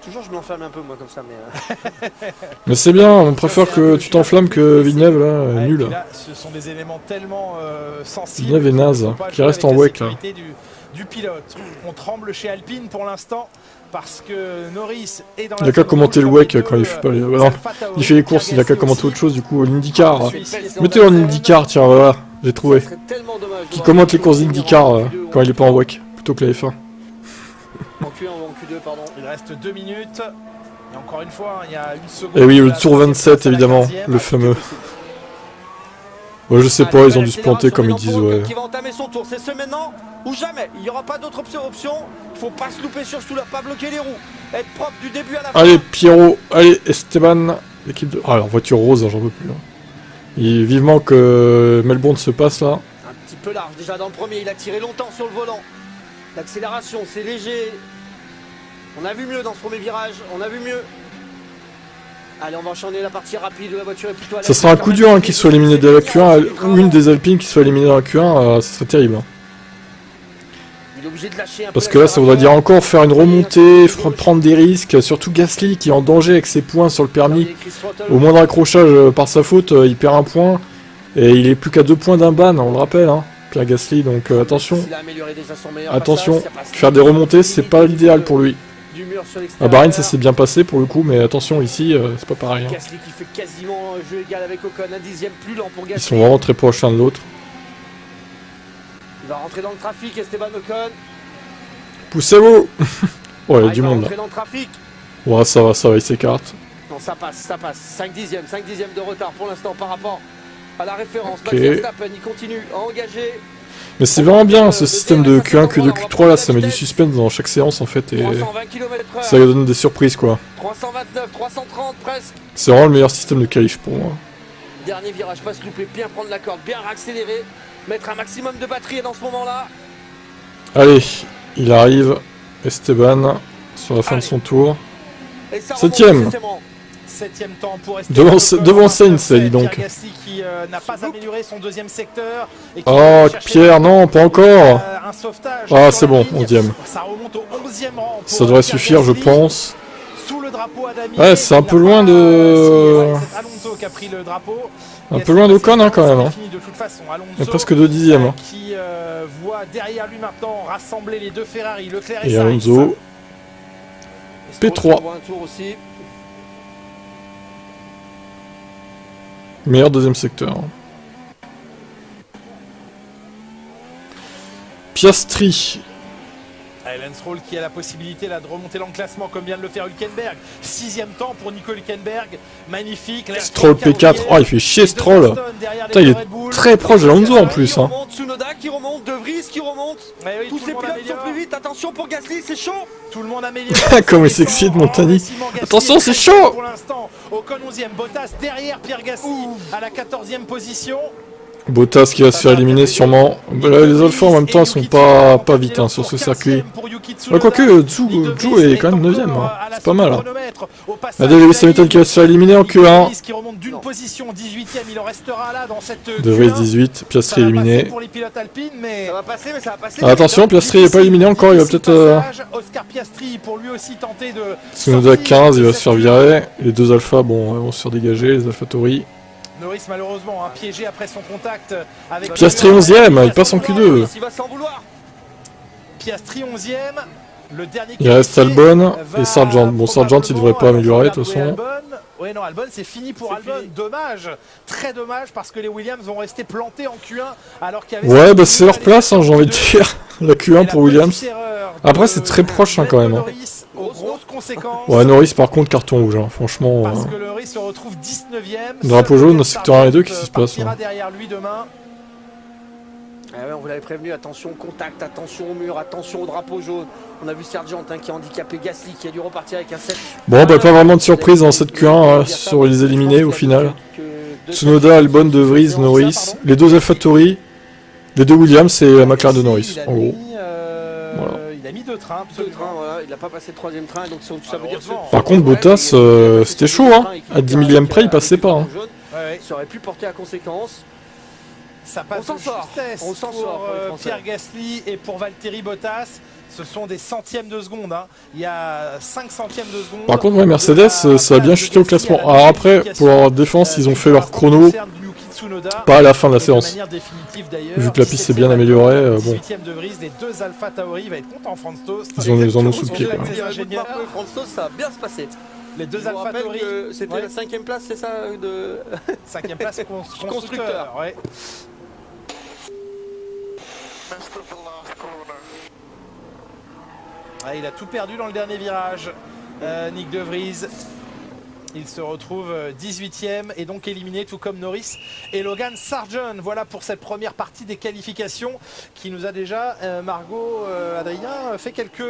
Toujours je m'enflamme un peu moi comme ça, mais... Mais c'est bien, on préfère que tu t'enflammes que Villeneuve, là, nul. Là, ce sont des éléments tellement sensibles. Villeneuve est naze, qui reste en WEC, là. Du pilote. On tremble chez Alpine pour l'instant parce que Norris est dans la... Il a qu'à commenter le WEC quand il fait pas les... Non, il fait les courses, il a qu'à commenter autre chose, du coup, l'IndyCar. Mettez-le en IndyCar, tiens, voilà, j'ai trouvé. Qui commente les courses d'IndyCar quand il est pas en WEC, plutôt que la F1. En Q1 ou en Q2, pardon. Il reste 2 minutes. Et encore une fois, il y a une seconde. Et oui, le tour 27, évidemment, le fameux. Ouais, je sais pas, ils ont dû se planter comme ils disent, ouais. Qui va entamer son tour, c'est ce maintenant ou jamais. Il n'y aura pas d'autre option. Il faut pas se louper sur ce tour-là, pas bloquer les roues. Être propre du début à la fin. Allez, Pierrot, allez, Esteban, l'équipe de... Ah, alors, voiture rose, j'en peux plus. Hein. Et vivement que Melbourne se passe, là. Un petit peu large, déjà dans le premier, il a tiré longtemps sur le volant. L'accélération, c'est léger. On a vu mieux dans ce premier virage, on a vu mieux. Allez, on va enchaîner la partie rapide, la voiture est plutôt à l'aise. Ça sera un coup dur hein, qu'il soit éliminé de la Q1, ou une des Alpines qui soit éliminée dans la Q1, ça serait terrible. Hein. Il est obligé de lâcher un peu. Parce que là, ça voudrait dire encore faire une remontée, prendre des risques, surtout Gasly qui est en danger avec ses points sur le permis. Au moindre accrochage par sa faute, il perd un point, et il est plus qu'à 2 points d'un ban, on le rappelle. Hein. Pierre Gasly, donc attention, attention, faire des remontées c'est pas l'idéal pour lui. À Bahreïn ça s'est bien passé pour le coup, mais attention ici c'est pas pareil. Hein. Gasly qui fait quasiment un jeu égal avec Ocon, un dixième plus lent pour Gasly. Ils sont vraiment très proches l'un de l'autre. Il va rentrer dans le trafic, Esteban Ocon. Poussez-vous. Ouais, il y a du monde là. Dans le trafic. Ouais, ça va, il s'écarte. Non, ça passe. 5 dixièmes de retard pour l'instant par rapport à la référence. Okay. Max Verstappen, il continue à engager. Mais c'est vraiment bien ce système de Q1, Q2, Q3 là, ça met du suspense dans chaque séance en fait et ça donne des surprises quoi. 329, 330 presque. C'est vraiment le meilleur système de qualif pour moi. Dernier virage, pas se louper, bien prendre la corde, bien accélérer, mettre un maximum de batterie dans ce moment-là. Allez, il arrive, Esteban, sur la fin de son tour. 7ème. 7e temps pour rester devant Sainz, ça dit donc. Pierre Gasly qui n'a pas amélioré son deuxième secteur. Et qui Oh, Pierre, non, pas encore. un sauvetage. Ah, c'est bon, 11e. Ça remonte au 11e rang. Ça devrait suffire, je pense. Sous le drapeau Adami. Ouais, c'est un peu loin de... Alonso qui a pris le drapeau. Un peu loin d'Ocon hein, quand même. Hein. De toute façon, Alonso, il y a presque 2 dixièmes. Hein. Qui voit derrière lui maintenant rassembler les deux Ferrari, Leclerc et Alonso. P3. Meilleur deuxième secteur. Piastri. Lance Stroll qui a la possibilité là, de remonter dans le classement comme vient de le faire Hülkenberg. 6e temps pour Nico Hülkenberg. Magnifique. Stroll P4. Oh, il fait chier Stroll. Putain, il est très proche d'Alonso en plus. Hein. Tsunoda qui remonte, De Vries qui remonte. Oui, tous ces pilotes sont plus vite. Attention pour Gasly, c'est chaud. Tout le monde améliore. Comme il s'excite, Montagny. Attention, c'est chaud. Pour l'instant, Ocon 11e. Bottas derrière Pierre Gasly à la 14e position. Bottas qui va se faire éliminer sûrement. Là, les Alpha en même temps sont pas vite hein, sur ce circuit. Ouais, quoique Zhou est quand même 9ème. Hein. C'est pas mal. Hein. La Lewis Hamilton qui va se faire éliminer en Q1. De Vries 18, Piastri éliminé. Attention, Piastri n'est pas éliminé encore, il va peut-être... Tsunoda 15, il va se faire virer. Les deux Alpha vont se faire dégager, les AlphaTauri. Norris malheureusement piégé après son contact avec Piastri 11ème, il passe en Q2. Piastri 11ème, le dernier il reste Albon et Sargent. Bon, Sargent il devrait pas améliorer de toute façon. Ouais non, Albon c'est fini pour Albon, dommage, très dommage parce que les Williams vont rester plantés en Q1 alors qu'il y avait... Ouais bah c'est leur place hein, j'ai envie de dire, la Q1 pour Williams. Après c'est très proche hein, quand même. Hein. Ouais Norris par contre carton rouge, hein. Franchement... Parce que Norris se retrouve 19ème. Drapeau jaune, secteur 1 et 2, qu'est-ce qui se passe là derrière lui demain. Ah ouais, on vous l'avait prévenu, attention au contact, attention au mur, attention au drapeau jaune. On a vu Sargent hein, qui a handicapé Gasly, qui a dû repartir avec un 7. Bon bah pas vraiment de surprise dans cette Q1 sur les éliminés au final. Tsunoda, Albon, De Vries, Norris, les deux AlphaTauri, les deux Williams et la McLaren de Norris en gros. Voilà. Il a mis 2 trains, voilà. Il n'a pas passé le 3ème train, donc ça veut dire... Par contre Bottas, c'était chaud hein, à 10 millième près il passait pas. Hein. Ça aurait pu porter à conséquence. Ça passe on s'en sort pour Pierre Gasly et pour Valtteri Bottas. Ce sont des centièmes de seconde. Hein. Il y a 5 centièmes de seconde. Par contre, ouais, Mercedes, ça a bien chuté au classement. Alors après, pour leur défense, ils ont fait leur chrono pas à la fin de la séance. Vu que la piste s'est bien améliorée, bon. Ils en ont sous le pied. Ça va bien se passer. Les deux AlphaTauri, c'était la 5ème place, c'est ça de 5ème place constructeur. Ouais. Ah, il a tout perdu dans le dernier virage, Nick De Vries. Il se retrouve 18ème et donc éliminé tout comme Norris et Logan Sargent. Voilà pour cette première partie des qualifications qui nous a déjà, Margot, Adrien, fait quelques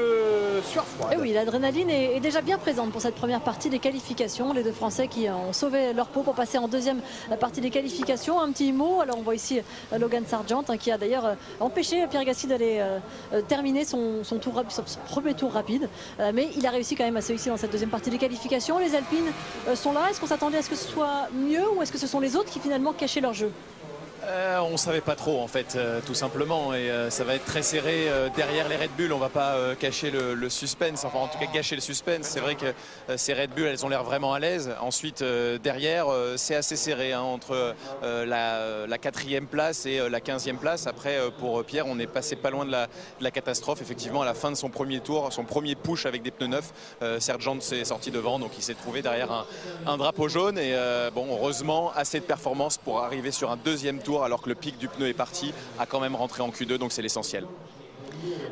sueurs froides. Et oui, l'adrénaline est déjà bien présente pour cette première partie des qualifications. Les deux Français qui ont sauvé leur peau pour passer en deuxième partie des qualifications. Un petit mot, alors on voit ici Logan Sargent hein, qui a d'ailleurs empêché Pierre Gasly d'aller terminer son premier tour rapide. Mais il a réussi quand même à se hisser dans cette deuxième partie des qualifications. Les Alpines sont là. Est-ce qu'on s'attendait à ce que ce soit mieux ou est-ce que ce sont les autres qui finalement cachaient leur jeu? On savait pas trop en fait, tout simplement, et ça va être très serré derrière les Red Bull. On va pas cacher le suspense, enfin en tout cas gâcher le suspense. C'est vrai que ces Red Bull, elles ont l'air vraiment à l'aise. Ensuite derrière c'est assez serré hein, entre la 4e place et la 15e place. Après pour Pierre, on est passé pas loin de la catastrophe. Effectivement à la fin de son premier tour, son premier push avec des pneus neufs, Sargent s'est sorti devant, donc il s'est trouvé derrière un drapeau jaune. Et bon, heureusement assez de performance pour arriver sur un deuxième tour alors que le pic du pneu est parti, a quand même rentré en Q2, donc c'est l'essentiel.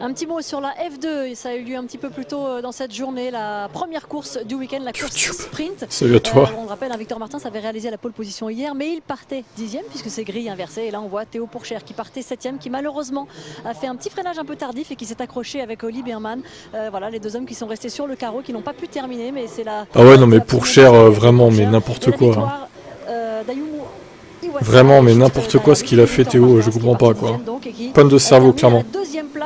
Un petit mot sur la F2, ça a eu lieu un petit peu plus tôt dans cette journée, la première course du week-end, la course sprint. Salut à toi. On rappelle, Victor Martin avait réalisé la pole position hier, mais il partait 10e puisque c'est grille inversée. Et là on voit Théo Pourchaire qui partait 7e, qui malheureusement a fait un petit freinage un peu tardif et qui s'est accroché avec Oli Biermann. Voilà les deux hommes qui sont restés sur le carreau, qui n'ont pas pu terminer, mais c'est la... Ah ouais non mais Pourchaire vraiment mais n'importe quoi. Vraiment, mais n'importe quoi ce qu'il a fait Théo, je comprends pas quoi. Panne de cerveau clairement. Deuxième place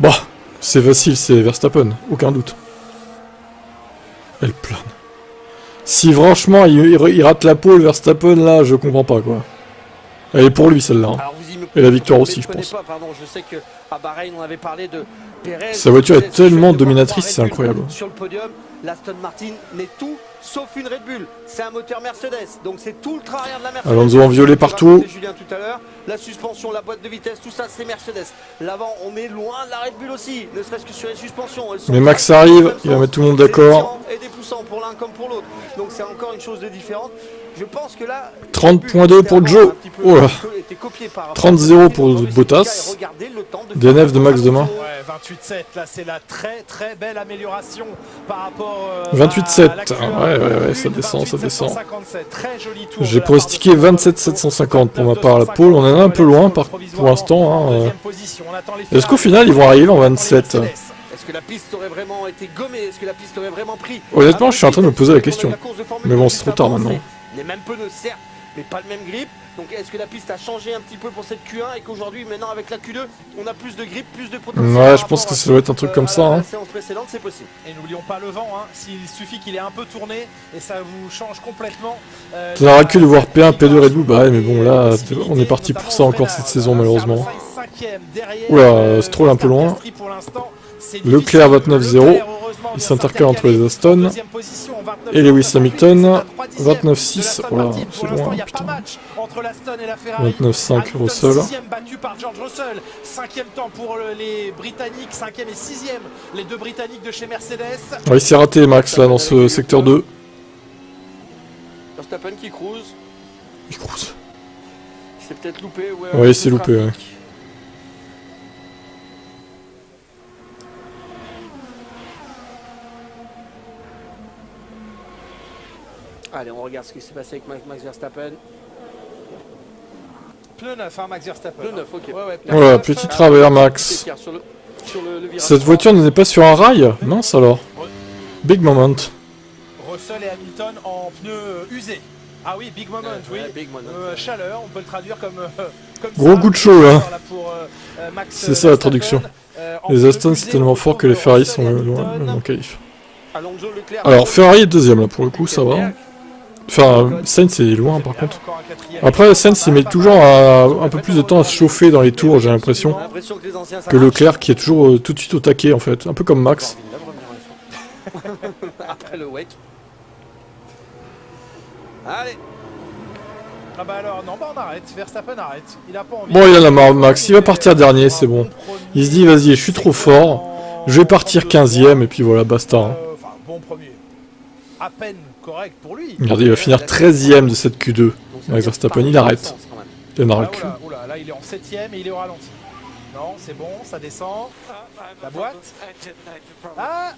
Bah, c'est facile, c'est Verstappen, aucun doute. Elle plane. Si franchement il rate la pole Verstappen là, je comprends pas quoi. Elle est pour lui celle-là. Hein. Et la victoire aussi, je pense. Je sais que à Bahreïn, on avait parlé de Perez. Sa voiture est tellement dominatrice, c'est incroyable. Sur le podium, l'Aston Martin n'est tout sauf une Red Bull. C'est un moteur Mercedes, donc c'est tout le travers de la Mercedes. Alonso en violet partout. Julien tout à l'heure, la suspension, la boîte de vitesse, tout ça c'est Mercedes. L'avant, on est loin de la Red Bull aussi, ne serait-ce que sur les suspensions. Mais Max arrive, il va mettre tout le monde d'accord. Et des poussants pour l'un comme pour l'autre. Donc c'est encore une chose de différente. Je pense que là 30.2 pour Joe. Oh là. 30-0 pour Bottas. DNF de Max demain. Ouais, 28-7, là c'est la très belle amélioration par rapport 28-7, ouais, ça descend, ça descend. J'ai pronostiqué 27-750 pour ma part à la pole, on en est un peu loin pour l'instant. Hein. Est-ce qu'au final ils vont arriver en 27? Est-ce que la piste aurait vraiment été gommée? Est-ce que la piste aurait vraiment pris? Honnêtement, je suis en train de me poser la question. Mais bon, c'est trop tard maintenant. Les mêmes pneus, certes, mais pas le même grip. Donc est-ce que la piste a changé un petit peu pour cette Q1 et qu'aujourd'hui, maintenant avec la Q2, on a plus de grip, plus de potentiel? Ouais, je pense que ça doit être un truc comme ça. Hein. La séance précédente, c'est possible. Et n'oublions pas le vent, hein. S'il suffit qu'il ait un peu tourné et ça vous change complètement. Ça n'aura que de voir P1, P2 Red Bull. Bah ouais, mais bon, là, on est parti pour ça encore cette saison, malheureusement. Oula, Stroll un peu loin. Leclerc 29-0. Il s'intercale entre les Aston. Et Lewis Hamilton 29-6. Voilà, c'est loin, putain. 29-5 Russell. 6e battu par George Russell. 5e temps pour les Britanniques. 5e et 6e. Les deux Britanniques de chez Mercedes. Ouais, il s'est raté Max là dans ce secteur 2. Verstappen qui cruise. Il cruise. Il s'est peut-être loupé. Ouais, il s'est loupé. Ouais. Allez, on regarde ce qui s'est passé avec Max Verstappen. Pneu neuf, hein, Max Verstappen. Pneu neuf, ok. Voilà, petit travers, Max. Cette voiture n'est pas sur un rail? Mince alors. Big moment. Russell et Hamilton en pneus usés. Ah oui, big moment, oui. Big moment. Chaleur, on peut le traduire comme gros ça. Coup de chaud là. C'est ça la traduction. Les Aston c'est tellement fort que les Ferrari sont loin en qualif. Alors Ferrari est deuxième là pour le coup, ça va. Enfin, Sainz est loin par contre. Après, Sainz il met toujours un peu plus de temps à se chauffer dans les tours, j'ai l'impression. Que Leclerc qui est toujours tout de suite au taquet en fait. Un peu comme Max. Après le wake. Allez. Ah bah alors, non, bah on arrête. Verstappen arrête. Il a pas envie. Bon, il en a marre, Max. Il va partir dernier, c'est bon. Il se dit, vas-y, je suis trop fort. Je vais partir 15ème et puis voilà, basta. Hein. Enfin, bon premier. À peine correct pour lui. Regardez, il va finir 13ème de cette Q2. Max Verstappen, il arrête. Il en a le cul. Oula, là il est en 7ème et il est au ralenti. Non, c'est bon, ça descend. La boîte. Ah,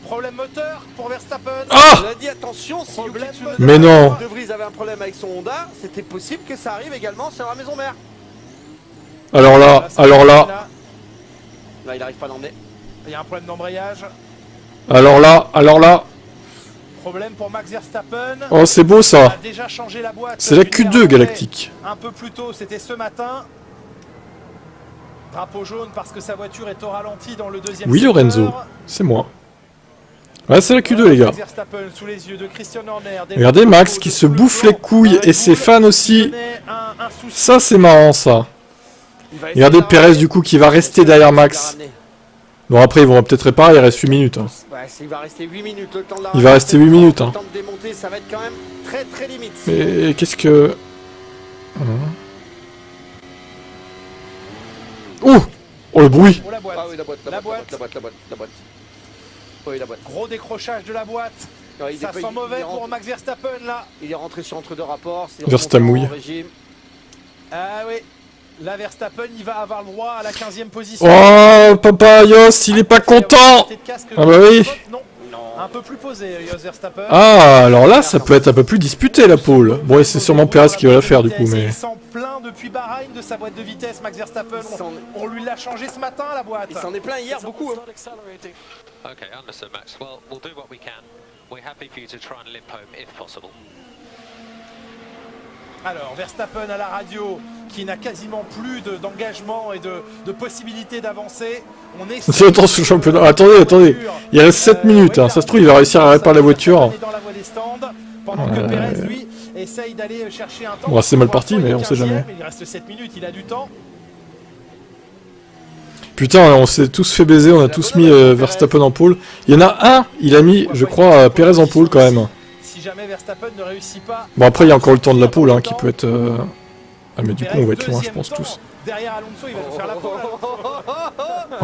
problème moteur pour Verstappen. Ah, on a dit attention, si mais non. De Vries avait un problème avec son Honda, c'était possible que ça arrive également sur la maison mère. Alors là. Là, il n'arrive pas à l'emmener. Il y a un problème d'embrayage. Alors là. Problème pour Max Verstappen. Oh, c'est beau ça. Il a déjà changé la boîte. C'est la Q2 galactique. Un peu plus tôt, c'était ce matin. Drapeau jaune parce que sa voiture est au ralenti dans le deuxième. Oui, Lorenzo, c'est moi. Ouais, c'est la Q2 les gars. Sous les yeux de Christian Horner. Regardez Max qui se bouffe les couilles et ses fans aussi. Ça c'est marrant ça. Regardez Perez du coup qui va rester derrière Max. Bon après ils vont peut-être réparer, il reste 8 minutes. Hein. Il va rester 8 minutes le temps de la il va rester 8 minutes. Hein. Le temps de démonter, ça va être quand même très limite. Mais qu'est-ce que... Oh le bruit. Oh, la boîte. Ah oui, la boîte. Oui, la boîte. Gros décrochage de la boîte. Ouais, ça sent mauvais pour Max Verstappen là. Il est rentré sur entre deux rapports. Verstappen. Ah oui. Là Verstappen il va avoir le droit à la 15ème position. Oh Papa Yos, il est pas content. Ah bah oui. Non. Un peu plus posé Jos Verstappen. Ah alors là ça peut être un peu plus disputé la pole. Bon et c'est sûrement Perez qui va la faire du coup mais... Il s'en plaint depuis Bahreïn de sa boîte de vitesse Max Verstappen. On lui l'a changé ce matin la boîte. Il s'en est plaint hier beaucoup. Hein. Okay, understood, Max. Well, we'll do what we can. We're happy for you to try and limp home if possible. Alors, Verstappen à la radio, qui n'a quasiment plus d'engagement et de possibilité d'avancer. On est... C'est autant ce championnat. Attendez. Il reste 7 minutes. Hein. Ça se trouve, il va réussir à réparer la voiture. Pendant que Perez, lui, essaye d'aller chercher un temps. Bon, c'est mal parti, mais on sait jamais. Il reste 7 minutes, il a du temps. Putain, on s'est tous fait baiser, on a tous mis Verstappen en pole. Il y en a un, il a mis, je crois, Perez en pole quand même. Si jamais Verstappen ne réussit pas... Bon, après, il y a encore le temps de la pole hein, qui peut être... Ah, mais du coup, on va être loin, je pense, tous. Derrière Alonso, il va nous faire la pole.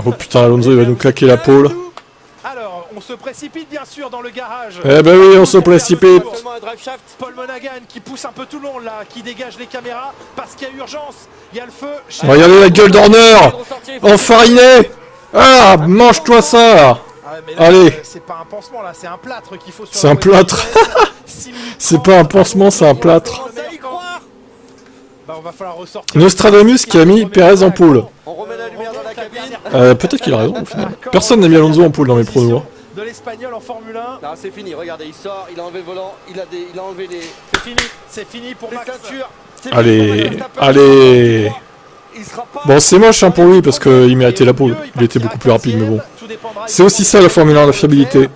Oh putain, Alonso, il va nous claquer la pole. Alors, on se précipite bien sûr dans le garage. Eh ben oui, on se précipite. Paul Monaghan qui pousse un peu tout le long là, qui dégage les caméras parce qu'il y a urgence. Il y a le feu. Regardez la gueule d'Horner. Enfariné. Ah, mange-toi ça. Allez. C'est pas un pansement là, c'est un plâtre qu'il faut. C'est un plâtre. C'est pas un pansement, c'est un plâtre. On va falloir ressortir. Nostradamus qui a mis Perez en pole. Peut-être qu'il a raison au final. Personne n'a mis Alonso en pole dans mes pronos. De l'espagnol en Formule 1. Non, c'est fini, regardez, il sort, il a enlevé le volant, il a enlevé les... C'est fini pour Max. Allez. Bon, c'est moche hein, pour lui parce qu'il méritait la pole. Il était beaucoup plus rapide, mais bon. C'est aussi ça la Formule 1, la fiabilité.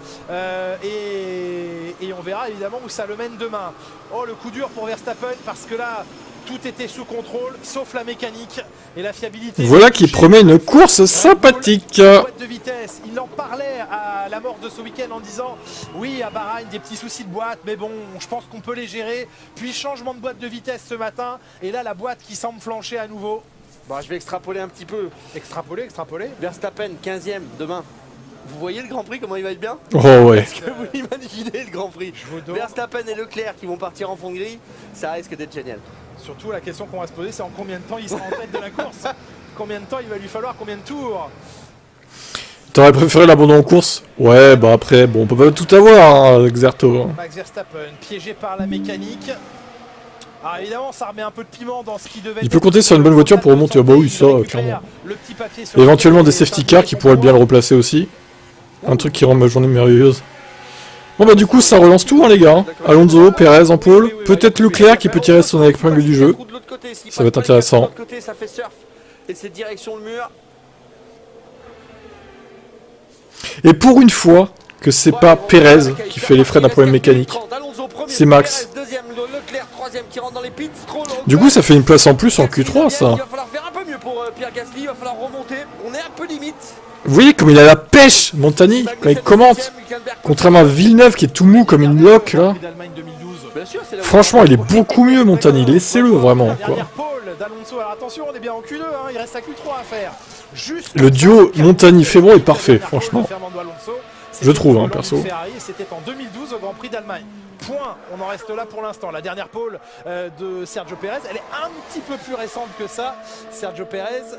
Et on verra évidemment où ça le mène demain. Oh, le coup dur pour Verstappen parce que là... Tout était sous contrôle, sauf la mécanique et la fiabilité. Voilà qui promet une course sympathique. Boîte de vitesse. Il en parlait à la mort de ce week-end en disant oui, à Bahreïn, des petits soucis de boîte, mais bon, je pense qu'on peut les gérer. Puis changement de boîte de vitesse ce matin, et là la boîte qui semble flancher à nouveau. Bon, je vais extrapoler un petit peu. Extrapoler. Verstappen, 15e demain. Vous voyez le Grand Prix, comment il va être bien? Oh ouais. Est-ce que vous imaginez le Grand Prix? Verstappen et Leclerc qui vont partir en fond de grille, ça risque d'être génial. Surtout la question qu'on va se poser, c'est en combien de temps il sera en tête de la course. Combien de temps il va lui falloir, combien de tours? T'aurais préféré l'abandon en course? Ouais, bah après, bon, on peut pas tout avoir, hein, Xerto. Max Verstappen, piégé par la mécanique. Alors évidemment, ça remet un peu de piment dans ce qui devait être... Il peut compter sur une bonne voiture pour remonter. Ah bah oui, ça, clairement. Et éventuellement des safety cars qui pourraient bien le replacer aussi. Un truc qui rend ma journée merveilleuse. Bon bah du coup ça relance tout hein les gars. Alonso, Perez en pole, peut-être Leclerc qui peut tirer son épingle du jeu. Ça va être intéressant. Et pour une fois que c'est pas Perez qui fait les frais d'un problème mécanique, c'est Max. Du coup ça fait une place en plus en Q3 ça. Il va falloir faire un peu mieux pour Pierre Gasly, il va falloir remonter, on est un peu limite. Vous voyez comme il a la pêche, Montani, quand il commente. Contrairement à Villeneuve qui est tout mou comme une loque là. Franchement, il est beaucoup mieux, Montani. Laissez-le vraiment. Quoi. Attention, on est bien en Q2, hein. Il reste la Q3 à faire. Le duo Montani-Febron est parfait, franchement. Je trouve, hein, perso. C'était en 2012 au Grand Prix d'Allemagne. Point, on en reste là pour l'instant. La dernière pole de Sergio Perez, elle est un petit peu plus récente que ça. Sergio Perez,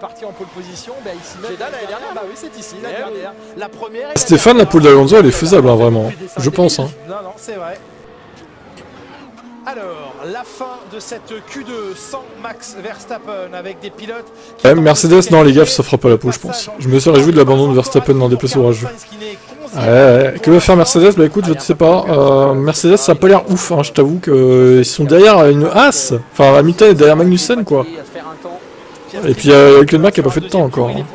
parti en pole position, ici même. L'année dernière, bah oui, c'est ici, la dernière. La première. Stéphane, la pole d'Alonso, elle est faisable, hein, vraiment. Je pense. Hein. Non, c'est vrai. Alors, la fin de cette Q2 sans Max Verstappen avec des pilotes... Mercedes, non les gars, ça fera pas la pole, je pense. Je me suis réjoui de l'abandon de Verstappen dans des places orageuses. Ouais. Que va faire Mercedes? Bah écoute, je ne sais pas. Mercedes, ça a pas l'air ouf, hein. Je t'avoue qu'ils sont derrière une Haas. Enfin, Hamilton est derrière Magnussen, quoi. Et puis Hülkenberg qui a pas fait de temps encore. Hein.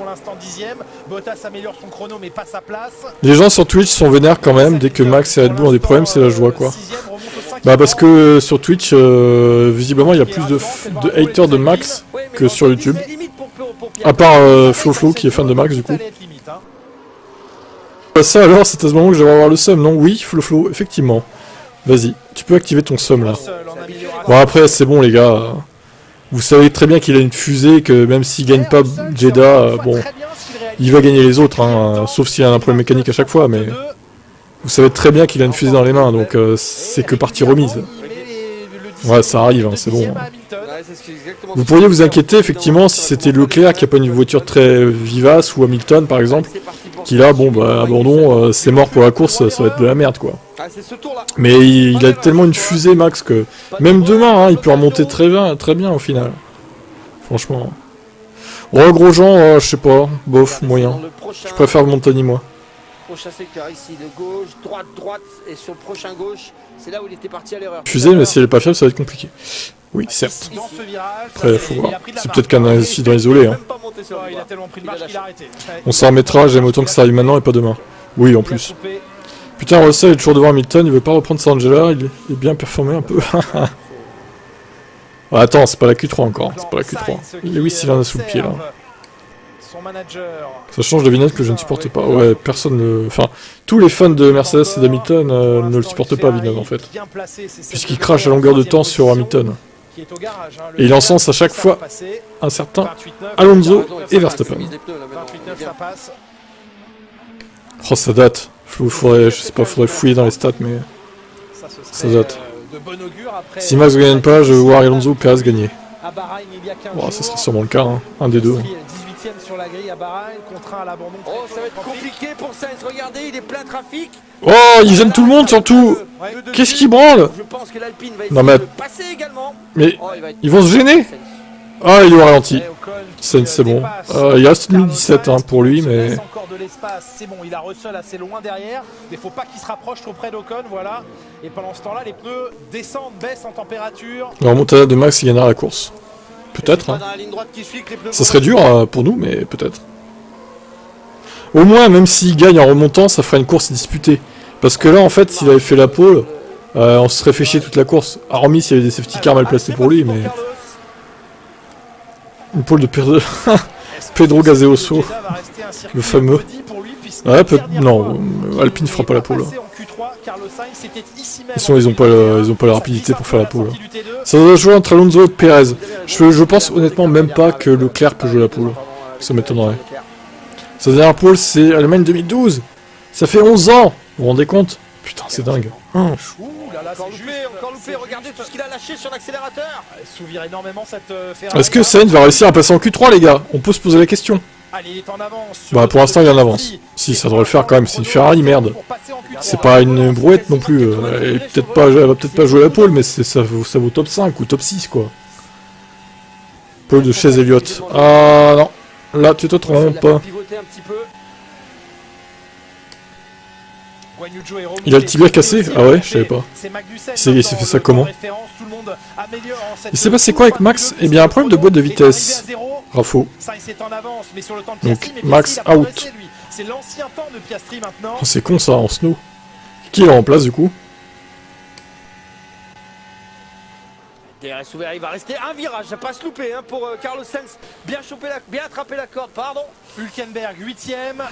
Bottas améliore son chrono mais pas sa place. Les gens sur Twitch sont vénères quand même. Dès que Max et Red Bull ont des problèmes, c'est la joie, quoi. Bah parce que sur Twitch, visiblement, il y a plus de haters de Max que sur YouTube. À part Flo qui est fan de Max, du coup. Ça alors, c'est à ce moment que je vais avoir le seum, non? Oui, Flo, effectivement. Vas-y, tu peux activer ton seum là. Bon après, c'est bon les gars. Vous savez très bien qu'il a une fusée, que même s'il gagne pas Jeddah, bon, il va gagner les autres, hein, sauf s'il y a un problème mécanique à chaque fois, mais vous savez très bien qu'il a une fusée dans les mains, donc c'est que partie remise. Ouais, ça arrive, hein, c'est bon. Vous pourriez vous inquiéter effectivement si c'était Leclerc qui a pas une voiture très vivace, ou Hamilton par exemple, qui là, bon bah abandon, c'est mort pour la course, ça va être de la merde quoi. Mais il a tellement une fusée Max que même demain, hein, il peut remonter très bien au final. Franchement. Ouais, Grosjean, je sais pas, bof, moyen. Je préfère Montani moi. prochain secteur ici, de gauche, droite, droite, et sur le prochain gauche, c'est là où il était parti à l'erreur. Fusée, mais si elle est pas fiable, ça va être compliqué. Oui, certes. Dans ce virage, Après, faut voir. C'est peut-être qu'un incident isolé. Hein. il a tellement pris de marche qu'il a arrêté. On s'en remettra, j'aime autant que ça arrive maintenant et pas demain. Oui, en plus. Putain, Russell est toujours devant Hamilton, il veut pas reprendre sa Angela, il est bien performé un peu. Ah, attends, c'est pas la Q3 encore, c'est pas la Q3. Lewis il en a sous le pied là. Ça change de Vinette que je ne supporte pas. Ouais, personne ne... Enfin, tous les fans de Mercedes et d'Hamilton ne le supportent pas, Vinette en fait. Puisqu'il crache à longueur de temps sur Hamilton. Et il encense à chaque fois un certain Alonso et Verstappen. Oh, ça date. Faudrait, je sais pas, faudrait fouiller dans les stats, mais ça date. Si Max ne gagne pas, je vais voir Alonso ou Perez gagner. Bon, ça serait sûrement le cas, hein. Un des deux. Sur la grille à Bahreïn, contraint à l'abandon. Oh, ça va être compliqué pour Sainz, regardez, il est plein de trafic. Oh, ils gênent tout le monde surtout. Qu'est-ce qu'ils branlent? Je pense que l'Alpine va essayer de passer également. Mais ils vont se gêner. Ah, il est au ralenti. Sainz, c'est bon. Il reste 2017 hein, pour lui, mais... encore de l'espace, c'est bon, il a Russell assez loin derrière, mais faut pas qu'il se rapproche trop près d'Ocon, voilà. Et pendant ce temps-là, les pneus descendent, baissent en température. La remontada de Max, il gagnera la course. Peut-être. Hein. Ça serait dur pour nous, mais peut-être. Au moins, même s'il gagne en remontant, ça fera une course disputée. Parce que là, en fait, s'il avait fait la pole, on se serait fait chier toute la course. Hormis s'il y avait des safety cars mal placés pour lui, mais... Une pole de Pedro Gaseoso, le fameux. Ouais, non, Alpine fera pas la pole. Ils ont pas la rapidité pour faire la pole. Ça doit jouer entre Alonso et Perez. Je pense honnêtement même pas que Leclerc peut jouer la pole. Ça m'étonnerait. Sa dernière pole, c'est Allemagne 2012. Ça fait 11 ans. Vous vous rendez compte? Putain, c'est dingue. Encore loupé, regardez tout ce qu'il a lâché sur l'accélérateur. S'ouvrir énormément cette Ferrari. Est-ce que Sainz va réussir à passer en Q3, les gars? On peut se poser la question. Allez, il est en avance. Bah, pour l'instant, il est en avance. Si, ça devrait le faire quand même. C'est une Ferrari, merde. C'est pas une brouette non plus. Elle va peut-être pas jouer la pole, mais ça vaut top 5 ou top 6, quoi. Pole de chez Elliott. Ah non. Là, tu te trompes. Il a le tibia cassé? Ah ouais, je savais pas. Il s'est fait ça comment? Il s'est passé quoi avec Max? Eh bien, un problème de boîte de vitesse. Rafo. Donc, Max out. Oh, c'est con ça, en snow. Qui est en place du coup? DRS ouvert, il va rester un virage, ça passe loupé hein, pour Carlos Sainz. Bien attrapé la corde, pardon. Hülkenberg 8ème.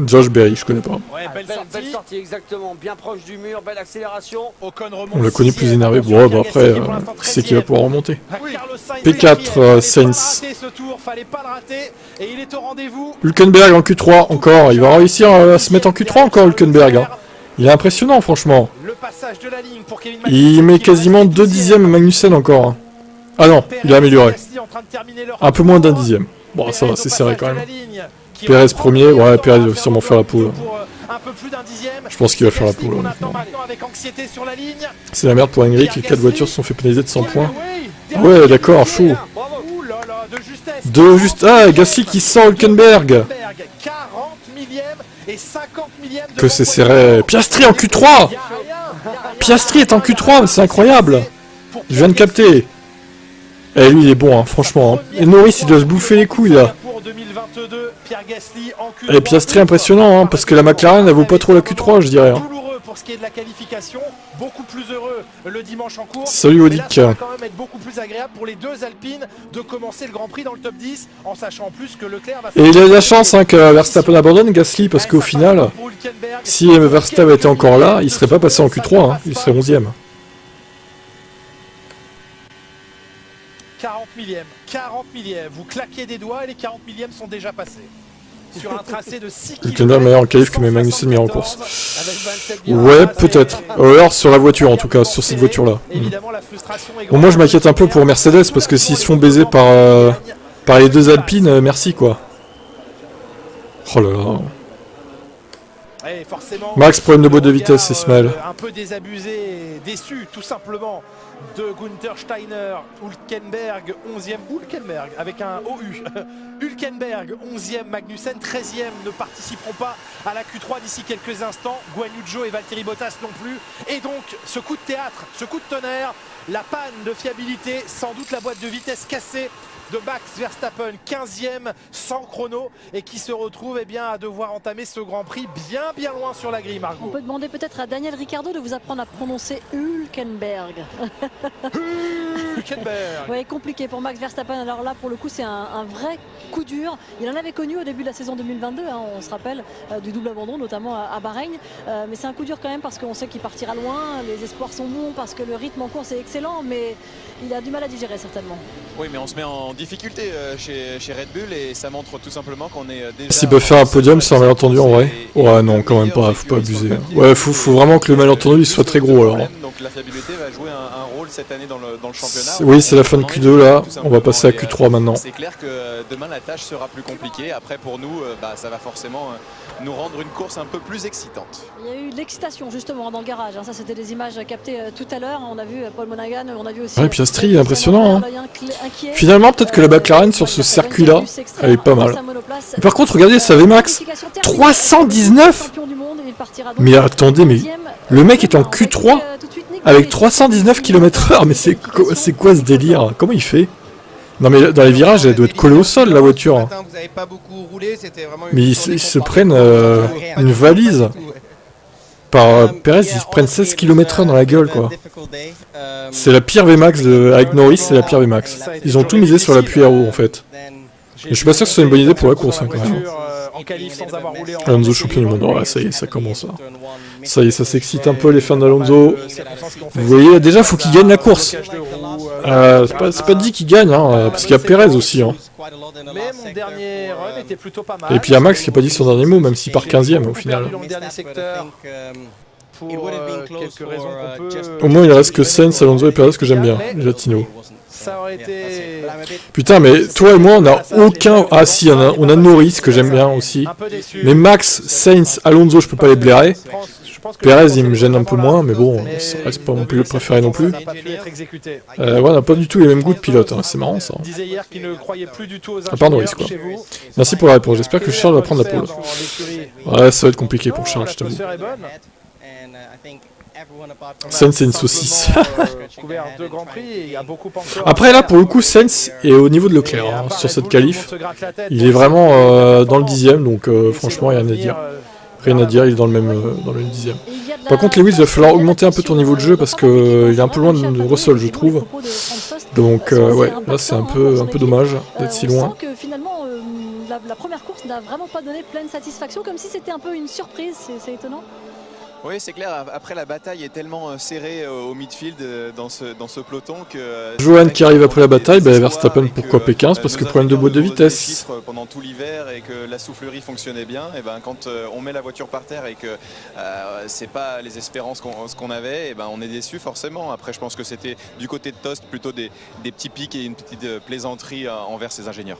Josh Berry, je connais pas. Ouais, belle sortie, exactement. Bien proche du mur, belle accélération. On l'a connu plus énervé. Bon, bah après, qui c'est qui va pouvoir remonter? P4, Sainz. Hülkenberg en Q3 encore. Il va réussir à se mettre en Q3 encore, Hülkenberg. Hein. Il est impressionnant, franchement. Il met quasiment 2 dixièmes à Magnussen encore. Hein. Ah non, il a amélioré. Un peu moins d'un dixième. Bon, ça va, c'est serré quand même. Perez premier, ouais, Perez va sûrement faire la pole. Je pense qu'il va faire la pole. C'est la merde pour Henrik, les 4 voitures se sont fait pénaliser de 100 points. Ouais, d'accord, chaud. Ah, Gasly qui sort Hülkenberg. Que c'est serré. Piastri en Q3. Piastri est en Q3, c'est incroyable. Je viens de capter. Eh, lui il est bon, hein, franchement. Hein. Et Norris il doit se bouffer les couilles là. Et Piastri impressionnant, hein, parce que la McLaren elle vaut pas trop la Q3, je dirais. Hein. Salut Audic. Et il a de la chance hein, que Verstappen abandonne Gasly, parce qu'au final, si Verstappen était encore là, il serait pas passé en Q3, hein, il serait 11ème. 40 millièmes, vous claquez des doigts et les 40 millièmes sont déjà passés. Sur un tracé de 6 km. Hülkenberg meilleur en qualif que Magnussen meilleur en course. Ouais, peut-être. Alors sur la voiture en tout cas, sur cette voiture-là. Bon, moi je m'inquiète un peu pour Mercedes parce que s'ils se font baiser par les deux Alpines, merci quoi. Oh là là. Et forcément, Max, problème de boîte de vitesse, Ismaël. un peu désabusé, déçu tout simplement de Gunther Steiner. Hülkenberg 11e, Hülkenberg avec un OU. Hülkenberg 11e, Magnussen 13e ne participeront pas à la Q3 d'ici quelques instants. Guan Yu Zhou et Valtteri Bottas non plus. Et donc ce coup de théâtre, ce coup de tonnerre, la panne de fiabilité, sans doute la boîte de vitesse cassée de Max Verstappen, 15e sans chrono, et qui se retrouve à devoir entamer ce Grand Prix bien loin sur la grille, Margot. On peut demander peut-être à Daniel Ricciardo de vous apprendre à prononcer Hülkenberg. Hülkenberg. Oui, compliqué pour Max Verstappen. Alors là, pour le coup, c'est un vrai coup dur. Il en avait connu au début de la saison 2022, hein, on se rappelle, du double abandon, notamment à Bahreïn. Mais c'est un coup dur quand même parce qu'on sait qu'il partira loin, les espoirs sont bons, parce que le rythme en course est excellent, mais il a du mal à digérer certainement. Oui, mais on se met en difficulté chez Red Bull et ça montre tout simplement qu'on est déjà... S'ils peuvent faire un podium sans malentendu en vrai. Ouais, non, quand même pas, faut pas abuser. Ouais, faut vraiment que le malentendu il soit très gros alors. Donc la fiabilité va jouer un rôle cette année dans le championnat. Oui, c'est la fin de Q2 là, on va passer à Q3 maintenant. C'est clair que demain la tâche sera plus compliquée. Après pour nous, ça va forcément nous rendre une course un peu plus excitante. Il y a eu de l'excitation justement dans le garage, hein. Ça c'était des images captées tout à l'heure. On a vu Paul Monaghan, on a vu aussi... Ouais, Piastri est impressionnant, hein. Finalement, peut-être que la McLaren sur ce circuit-là, elle est pas mal. Par contre, regardez, ça VMAX 319. Mais attendez, mais le mec est en Q3 avec 319 km/h. Mais c'est quoi ce délire? Comment il fait? Non mais dans les virages, elle doit être collée au sol la voiture. Mais ils se prennent une valise. Par Perez, ils se prennent 16 km/h dans la gueule quoi. C'est la pire VMAX avec Norris, c'est la pire VMAX. Ils ont tout misé sur l'appui aéro en fait. Et je suis pas sûr que ce soit une bonne idée pour la course hein, quand même. Alonso champion du monde, ouais, ça y est, ça commence. Hein. Ça y est, ça s'excite un peu les fans d'Alonso. Vous voyez, déjà faut qu'il gagne la course. C'est pas dit qu'il gagne, hein, parce qu'il y a Perez aussi. Hein. Mais mon dernier run était plutôt pas mal. Et puis il y a Max qui a pas dit son dernier mot, même s'il part 15ème au final. Quelques raisons qu'on peut... Au moins il reste que Sainz, Alonso et Perez que j'aime bien, les Latino. Ça aurait été... Putain mais toi et moi on a aucun... Ah si, on a Norris que j'aime bien aussi. Mais Max, Sainz, Alonso je peux pas les blairer. Perez il me gêne un peu moins mais bon, ça reste pas non plus le préféré non plus. Ouais, on a pas du tout les mêmes goûts de pilote, hein. C'est marrant ça. À part Norris quoi. Merci pour la réponse, j'espère que Charles va prendre la pole. Ouais, ça va être compliqué pour Charles, je t'avoue. Sainz c'est une saucisse. Après là pour le coup Sainz est au niveau de Leclerc hein, sur cette qualif. Il est vraiment dans le 10ème donc franchement rien à dire. Rien à dire, il est dans le même 10ème. Par contre Lewis il va falloir augmenter un peu ton niveau de jeu parce que il est un peu loin de Russell je trouve. Donc ouais là c'est un peu dommage d'être si loin. Finalement la première course n'a vraiment pas donné pleine satisfaction, comme si c'était un peu une surprise, c'est étonnant. Oui, c'est clair. Après, la bataille est tellement serrée au midfield dans ce peloton que... Johan qui arrive après la bataille, Verstappen pourquoi P15 parce que problème de boîte de vitesse. Pendant tout l'hiver et que la soufflerie fonctionnait bien, et quand on met la voiture par terre et que c'est pas les espérances qu'on avait, et on est déçu forcément. Après, je pense que c'était du côté de Tost plutôt des petits pics et une petite plaisanterie envers ses ingénieurs.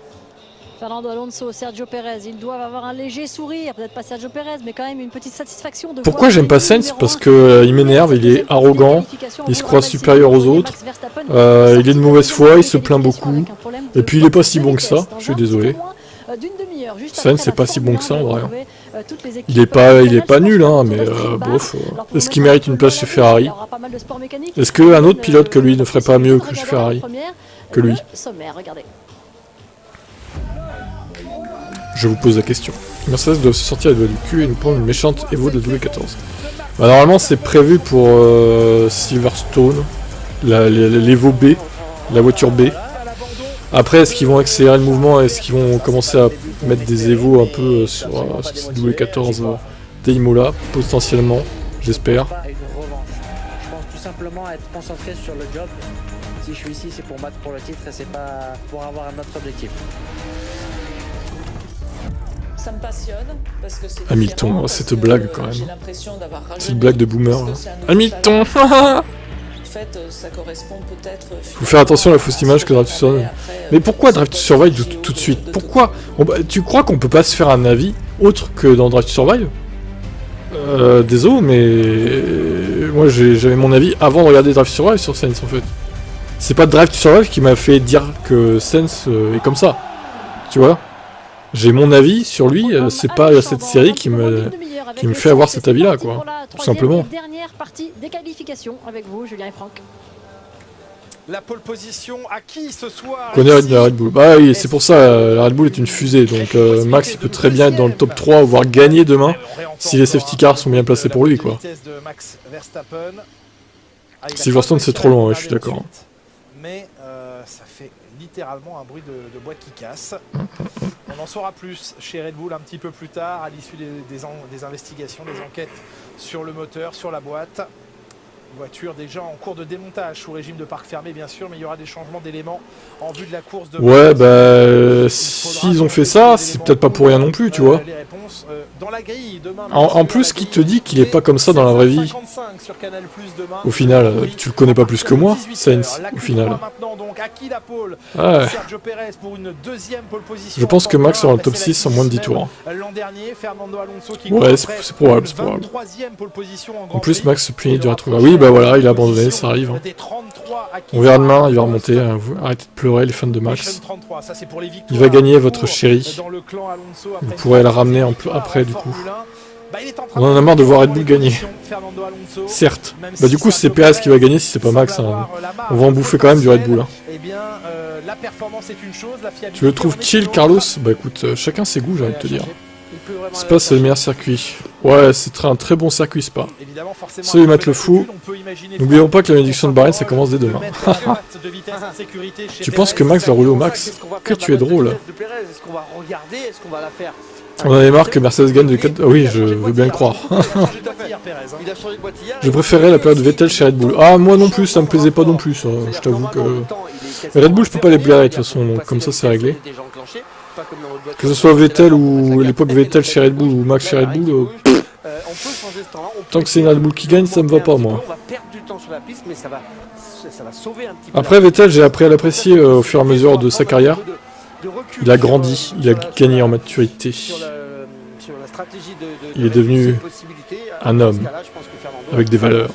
Fernando Alonso, Sergio Perez, ils doivent avoir un léger sourire, peut-être pas Sergio Perez, mais quand même une petite satisfaction de... Pourquoi j'aime pas Sainz? Parce que il m'énerve, il est arrogant, il se croit supérieur aux autres, il est de mauvaise foi, il se plaint beaucoup, et puis il est pas si bon que ça, je suis désolé. Sainz c'est pas si bon que ça en vrai. Il est pas nul hein, mais bof. Est-ce qu'il mérite une place chez Ferrari? Est-ce qu'un autre pilote que lui ne ferait pas mieux que chez Ferrari que lui? Je vous pose la question. Mercedes doit se sortir les doigts du cul et nous prendre une méchante Evo de W14. Normalement c'est prévu pour Silverstone, l'Evo B, la voiture B. Après est-ce qu'ils vont accélérer le mouvement? Est-ce qu'ils vont commencer à mettre des Evo un peu sur cette W14 des Imola, potentiellement, j'espère. Je pense tout simplement être concentré sur le job. Si je suis ici c'est pour battre pour le titre et c'est pas pour avoir un autre objectif. Ça me passionne parce que c'est Hamilton, cette blague quand même. Cette blague de boomer là. Hamilton. En fait, ça correspond peut-être. Faut faire attention à la fausse image que Drive to Survive. Mais pourquoi Drive to Survive tout de suite? Pourquoi tu crois qu'on peut pas se faire un avis autre que dans Drive to Survive? Désolé, mais moi j'avais mon avis avant de regarder Drive to Survive sur Sainz en fait. C'est pas Drive to Survive qui m'a fait dire que Sainz est comme ça. Tu vois? J'ai mon avis sur lui, c'est pas cette série qui me fait avoir cet avis-là, quoi. Tout simplement. Dernière partie des qualifications avec vous, Julien et Franck. La pole position à qui ce soir? Connaît la Red Bull. Bah oui, c'est pour ça, la Red Bull est une fusée, donc Max il peut très bien être dans le top 3, voire gagner demain, si les safety cars sont bien placés pour lui, quoi. Silverstone c'est trop long, ouais, je suis d'accord. Mais ça fait littéralement un bruit de boîte qui casse. On en saura plus chez Red Bull un petit peu plus tard, à l'issue des investigations, des enquêtes sur le moteur, sur la boîte. Voiture déjà en cours de démontage sous régime de parc fermé bien sûr, mais il y aura des changements d'éléments en vue de la course de... Ouais, bah s'ils ont fait ça, c'est peut-être pas pour rien non plus, tu vois. En plus, qui te dit qu'il est pas comme ça dans la vraie vie? Au final, tu le connais pas plus que moi, Sainz, au final. Ouais. Je pense que Max sera en top 6 en moins de 10 tours. Ouais, c'est probable, c'est probable. En plus, Max se plaignait du rétro. Oui, bah voilà, il a abandonné, ça arrive. Hein. On verra demain, il va remonter. Arrêtez de pleurer, les fans de Max. Il va gagner, votre chérie. Vous pourrez la ramener après, du coup. On en a marre de voir Red Bull gagner. Certes. Bah du coup, c'est Perez qui va gagner si c'est pas Max. Hein. On va en bouffer quand même du Red Bull. Hein. Tu le trouves chill, Carlos? Bah écoute, chacun ses goûts, j'ai envie de te dire. Spa, c'est le meilleur circuit. Ouais, c'est un très bon circuit, Spa. Salut Matt le fou. N'oublions pas que la malédiction de Bahreïn, ça commence dès demain. Tu penses que Max va rouler au max? Que tu es drôle. On en avait marre que Mercedes gagne de 4... Ah oui, je veux bien le croire. Je préférais la période Vettel chez Red Bull. Ah, moi non plus, ça me plaisait pas non plus. Je t'avoue que... Red Bull, je peux pas les blairer de toute façon, donc comme ça c'est réglé. Que ce soit Vettel ou l'époque Vettel chez Red Bull ou Max chez Red Bull, tant que c'est une Red Bull qui gagne, ça me va pas moi. Après Vettel, j'ai appris à l'apprécier au fur et à mesure de sa carrière. Il a grandi, il a gagné en maturité. Il est devenu un homme avec des valeurs.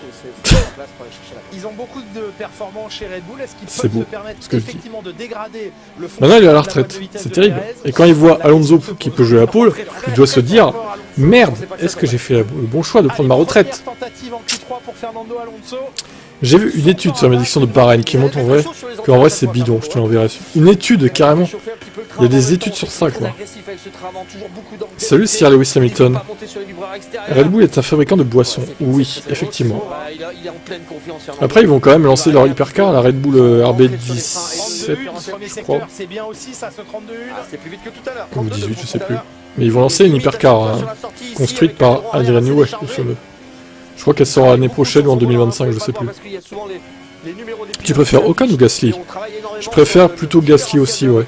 Ils ont beaucoup de performances chez Red Bull. Est-ce qu'ils peuvent se permettre effectivement de dégrader le fond? Maintenant il est à la retraite, c'est terrible. Et quand il voit Alonso qui peut jouer à pole, il doit se dire merde, est-ce que j'ai fait le bon choix de prendre ma retraite? J'ai vu une étude sur la malédiction de Bahreïn qui montre qu'en vrai c'est bidon, je te l'enverrai. Une étude carrément. Il y a des études sur ça quoi. Salut Sir Lewis Hamilton. Red Bull est un fabricant de boissons. Oui, effectivement. Après ils vont quand même lancer leur hypercar, la Red Bull RB17, je crois. Ou 18, je sais plus. Mais ils vont lancer une hypercar hein, construite par Adrian Newey, le fameux. Je crois qu'elle sort l'année prochaine ou en 2025, je sais plus. Tu préfères Ocon ou Gasly? Je préfère plutôt Gasly aussi, ouais.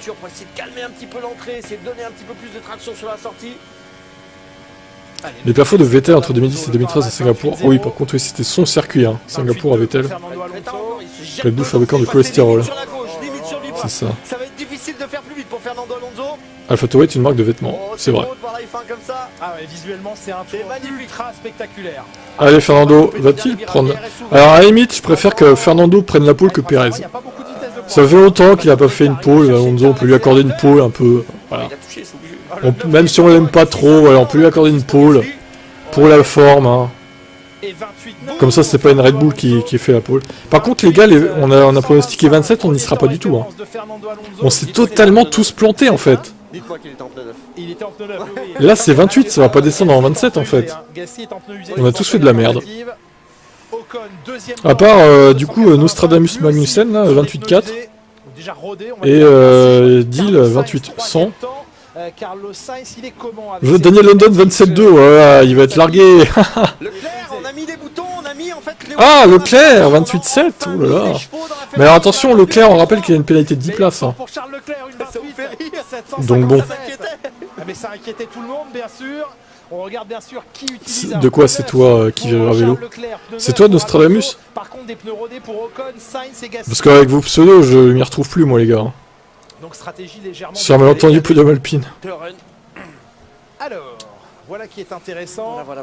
Les perfos de Vettel entre 2010 et 2013 à Singapour. Oh oui, par contre, oui, c'était son circuit, hein. Singapour à Vettel. Red Bull fabricant de cholestérol. C'est ça. AlphaTauri est une marque de vêtements, c'est vrai. Allez, Fernando, va-t-il prendre... Alors, à la limite, je préfère que Fernando prenne la pole que Perez. Ça fait longtemps qu'il a pas fait une pole, Alonso, on peut lui accorder une pole un peu... Voilà. Même si on l'aime pas trop, voilà, on peut lui accorder une pole pour la forme. Hein. Comme ça, c'est pas une Red Bull qui fait la pole. Par contre, les gars, on a pronostiqué 27, on n'y sera pas du tout. Hein. On s'est totalement tous plantés en fait. Là, c'est 28, ça va pas descendre en 27 en fait. On a tous fait de la merde. À part, du coup, Nostradamus Magnussen, là, 28-4. Et Deal, 28-100. Daniel London 27-2, voilà, il va être largué. Ah, Leclerc 28-7, oh là là. Mais alors attention, Leclerc, on rappelle qu'il y a une pénalité de 10 places. Hein. Donc bon. Mais ça inquiétait tout le monde, bien sûr. On regarde bien sûr qui utilise. De quoi c'est toi qui va à vélo? C'est toi Nostradamus? Parce qu'avec vos pseudos, je m'y retrouve plus, moi, les gars. Donc stratégie légèrement. Sur un malentendu plus de Alpine. Alors, Voilà qui est intéressant. Voilà.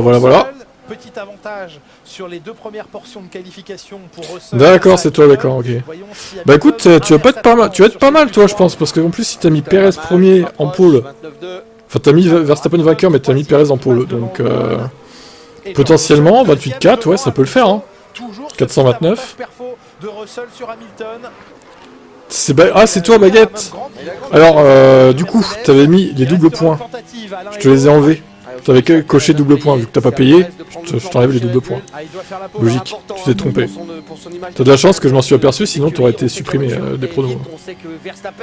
Voilà. Petit avantage sur les 2 premières portions de qualification pour Russell. D'accord, c'est toi, d'accord, ok. Bah écoute, tu vas pas être pas mal, tu vas être pas mal toi je pense, parce qu'en plus si t'as mis Perez premier en pôle, enfin t'as mis Verstappen vainqueur mais t'as mis Perez en pôle, donc potentiellement 28-4, ouais ça peut le faire, hein. 429. Ah c'est toi Baguette. Alors du coup t'avais mis les doubles points, je te les ai enlevés. T'avais coché double point, vu que t'as pas payé, je t'enlève les doubles points. Logique, tu t'es trompé. T'as de la chance que je m'en suis aperçu, sinon t'aurais été supprimé des pronos.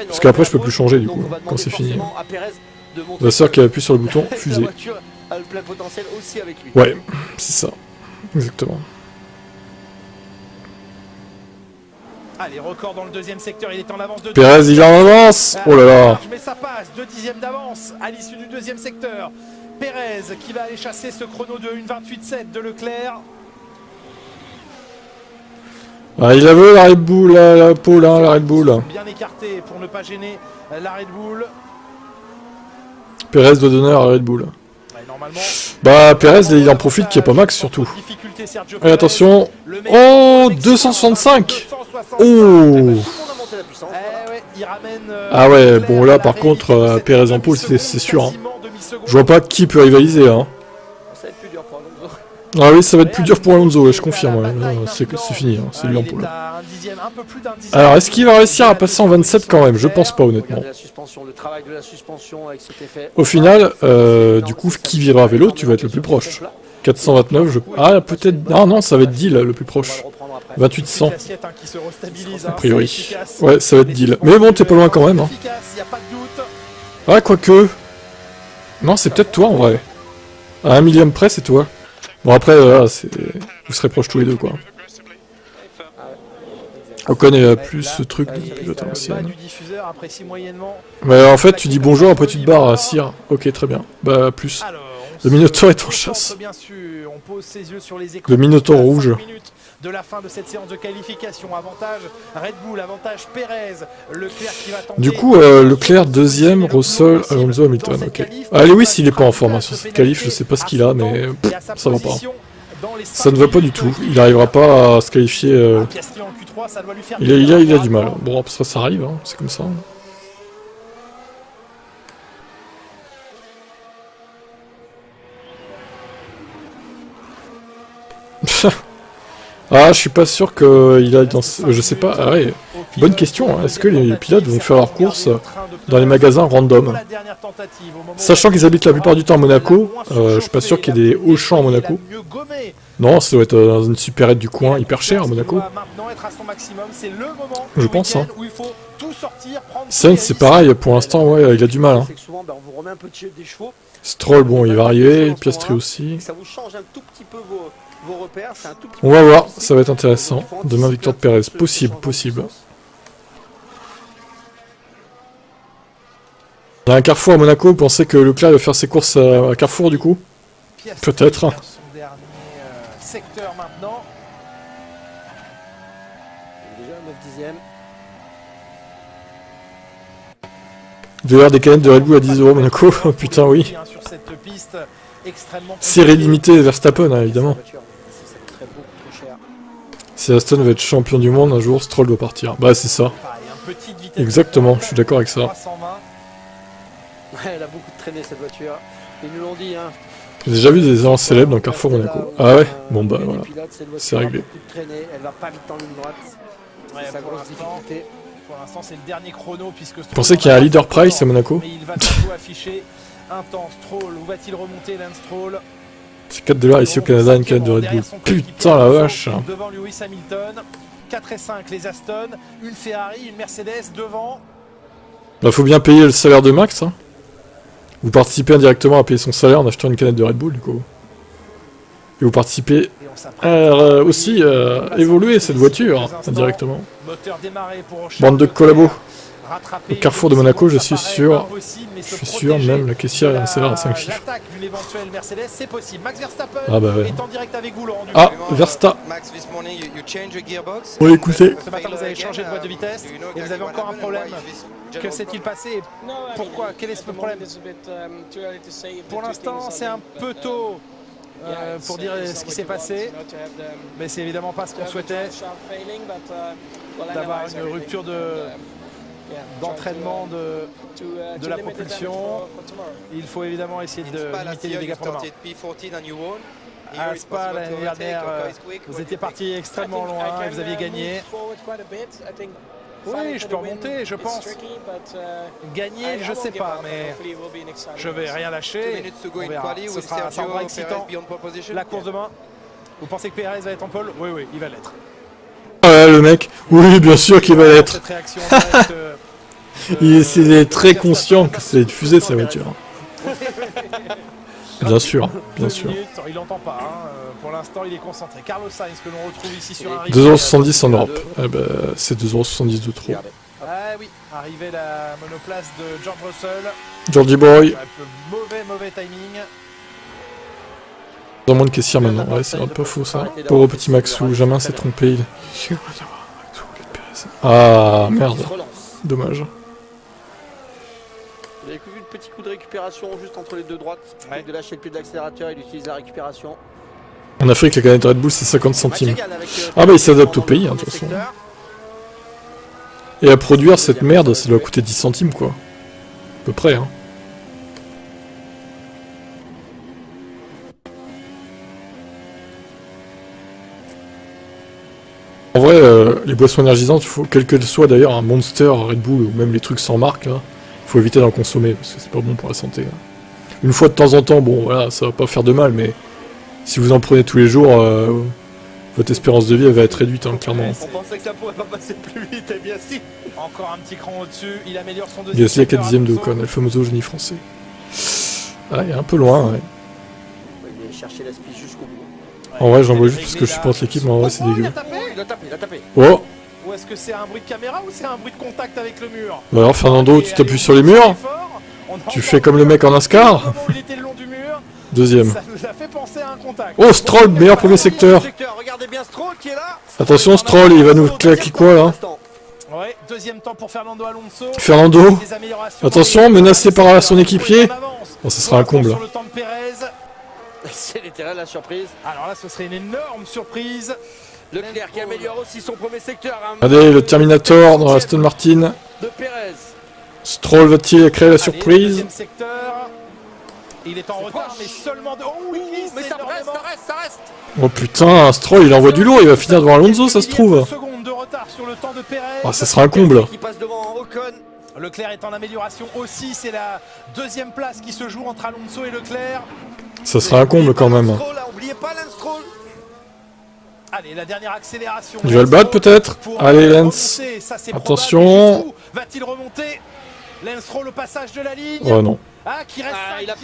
Parce qu'après je peux plus changer du coup, quand c'est fini. La sœur qui appuie sur le bouton, fusée. Ouais, c'est ça, exactement. Allez, record dans le deuxième secteur, il est en avance de... Perez, il est en avance. Oh là là. Mais ça passe, 2 dixièmes d'avance à l'issue du deuxième secteur. Perez qui va aller chasser ce chrono de 1:28.7 de Leclerc. Ah, il a vu la Red Bull, la pole, hein, la Red Bull. Bien écarté pour ne pas gêner la Red Bull. Perez doit donner à Red Bull. Bah Perez il en profite qu'il n'y a pas Max surtout. Allez attention. Oh 265. Oh. Ah ouais bon là par contre Perez en pole c'est sûr, hein. Je vois pas qui peut rivaliser, hein. Ah oui ça va être plus dur pour Alonso, ouais, je confirme, ouais. C'est fini, hein. C'est lui en pole. Alors est-ce qu'il va réussir à passer en 27 quand même? Je pense pas honnêtement. Au final, du coup qui vira à vélo tu vas être le plus proche. 429 je... Ah peut-être... Ah non ça va être Deal le plus proche. 2800. A priori. Ouais ça va être Deal. Mais bon t'es pas loin quand même, hein. Ah quoique... Non c'est peut-être toi en vrai. À 1 millième près c'est toi. Bon après vous serez proches tous les deux quoi. Ocon est plus ce truc de pilote à l'ancienne. Mais en fait tu dis bonjour après tu te barres, Sire. Ok très bien. Bah plus. Le Minotaur est en chasse. Le Minotaur rouge. De la fin de cette séance de qualification, avantage Red Bull, avantage Perez, Leclerc qui va tenter. Du coup, Leclerc deuxième, Russell, Alonso, Hamilton, ok. Ah, Lewis il est pas en forme hein, sur cette qualif, je sais pas ce qu'il a, mais ça va pas. Ça ne va pas du tout, il n'arrivera pas à se qualifier. Il a du mal. Bon, ça arrive, hein, c'est comme ça. Ah, je suis pas sûr qu'il a dans... Je sais pas, ah ouais, bonne question, est-ce que les pilotes vont faire leurs courses dans les magasins random? Sachant qu'ils habitent la plupart du temps à Monaco, je suis pas sûr qu'il y ait des Auchan à Monaco. Non, ça doit être dans une supérette du coin hyper cher à Monaco. Je pense, hein. Sainz c'est pareil, pour l'instant, ouais, il a du mal, hein. Stroll, bon, il va arriver, Piastri aussi. On va voir, ça va être intéressant. Demain, victoire de Perez. Possible. Il y a un carrefour à Monaco, vous pensez que Leclerc va faire ses courses à Carrefour du coup? Peut-être. Secteur maintenant. Déjà 9 dixièmes. D'ailleurs des canettes de Red Bull à 10 € Monaco, oh, putain oui. Série limitée Verstappen hein, évidemment. Si Aston va être champion du monde un jour, Stroll doit partir. Bah c'est ça. Exactement, je suis d'accord avec ça. Ouais, elle a beaucoup traîné cette voiture. Ils nous l'ont dit hein. J'ai déjà vu des éléments célèbres dans Carrefour Monaco. Ah ouais? Bon bah voilà. C'est réglé. Elle va pas vite en ligne droite. C'est sa grosse difficulté. Pour l'instant, c'est le dernier chrono puisque Vous pensez qu'il y a un leader price à Monaco? Mais il va bientôt afficher un temps. Stroll, où va-t-il remonter Lance Stroll? C'est 4 $ ici au Canada, une canette de Red Bull. Putain la vache. Devant Lewis Hamilton, 4 et 5 les Aston, une Ferrari, une Mercedes devant. Bah faut bien payer le salaire de Max hein. Vous participez indirectement à payer son salaire en achetant une canette de Red Bull du coup. Et vous participez aussi à évoluer cette voiture indirectement. Bande de collabos. Au Carrefour de Monaco, je suis sur mais Je se suis sûr, protéger même la caissière de accélère à 5 chiffres. l'attaque d'une éventuelle Mercedes, c'est possible. Max Verstappen Ah bah ouais. est en direct avec vous, Laurent Dumas. Ah, Versta. Max, this morning you change a gearbox. Oui, écoutez. Ce matin, vous avez changé de boîte de vitesse et vous avez encore un problème. Que s'est-il passé? Pourquoi? Quel est ce problème? Pour l'instant, c'est un peu tôt pour dire ce qui s'est passé, mais c'est évidemment pas ce qu'on souhaitait, d'avoir une rupture d'entraînement de la propulsion. Il faut évidemment essayer de limiter les dégâts pour demain. À Spa l'année dernière, vous étiez parti extrêmement loin et vous aviez gagné. Oui, je peux remonter, je pense. Gagner, je sais pas, mais je vais rien lâcher. On verra. Ce sera excitant. La course demain. Vous pensez que Perez va être en pole? Oui, oui, il va l'être. Ouais, le mec, oui, bien sûr qu'il va l'être. Il est très conscient que c'est diffusé sa voiture. Bien sûr, bien sûr. Il n'entend pas, hein. Pour l'instant il est concentré. Carlos Sainz que l'on retrouve ici sur un 2,70€ en Europe. Eh ben, c'est 2,70€ de trop. Ah oui, arrivée la monoplace de George Russell. Georgie Boy. Mauvais timing. Dans moins de caissière maintenant, ouais, c'est un peu faux ça. Pauvre petit Maxou, jamais s'est trompé. Ah merde, dommage. Vous avez vu le petit coup de récupération juste entre les deux droites, de lâcher le pied de l'accélérateur et d'utiliser la récupération. En Afrique, la canette Red Bull c'est 50 centimes. Ah bah il s'adapte au pays, hein, de toute façon. Et à produire cette merde, ça doit coûter 10 centimes quoi. À peu près, hein. En vrai, les boissons énergisantes, faut, quel que soit d'ailleurs un Monster, un Red Bull ou même les trucs sans marque, là, faut éviter d'en consommer parce que c'est pas bon pour la santé. Là. Une fois de temps en temps, bon voilà, ça va pas faire de mal, mais si vous en prenez tous les jours, votre espérance de vie elle va être réduite, hein, clairement. On pensait que ça pourrait pas passer plus vite, et bien si. Encore un petit cran au-dessus, il améliore son deuxième. Gasly à 4 dixièmes de Ocon, el famoso génie français. Ah, il est un peu loin, ouais. Il est chercher la speed jusqu'au bout. En vrai, j'en vois juste parce que je supporte l'équipe, mais en vrai, c'est dégueu. Il a tapé. Oh! Ou est-ce que c'est un bruit de caméra ou c'est un bruit de contact avec le mur? Bah alors, Fernando, tu t'appuies sur les murs? Tu fais comme le mec en NASCAR? Deuxième. Ça nous a fait penser à un contact. Oh, Stroll, meilleur premier secteur. Regardez bien Stroll qui est là. Attention, Stroll, il va nous claquer quoi là? Ouais, deuxième temps pour Fernando Alonso. Fernando, attention, menacé par son équipier. Oh, ce sera un comble. C'est l'intérêt de la surprise. Alors là, ce serait une énorme surprise. Leclerc qui améliore aussi son premier secteur. Regardez le Terminator dans la Aston Martin. De Perez. Stroll va-t-il créer la surprise? Il est en retard, mais seulement de... Oh oui, mais ça reste. Oh putain, Stroll il envoie du lourd, il va finir devant Alonso, ça se trouve. De retard sur le temps de Perez. Oh, ça sera un comble. Qui passe devant Ocon. Leclerc est en amélioration aussi, c'est la deuxième place qui se joue entre Alonso et Leclerc. Ça sera un comble quand même. Oubliez pas Lance Stroll. Allez, la dernière accélération. Il va le battre peut-être. Allez Lance. Attention. Va-t-il remonter? Lance Stroll au passage de la ligne. Oh non. Ah, qui reste il a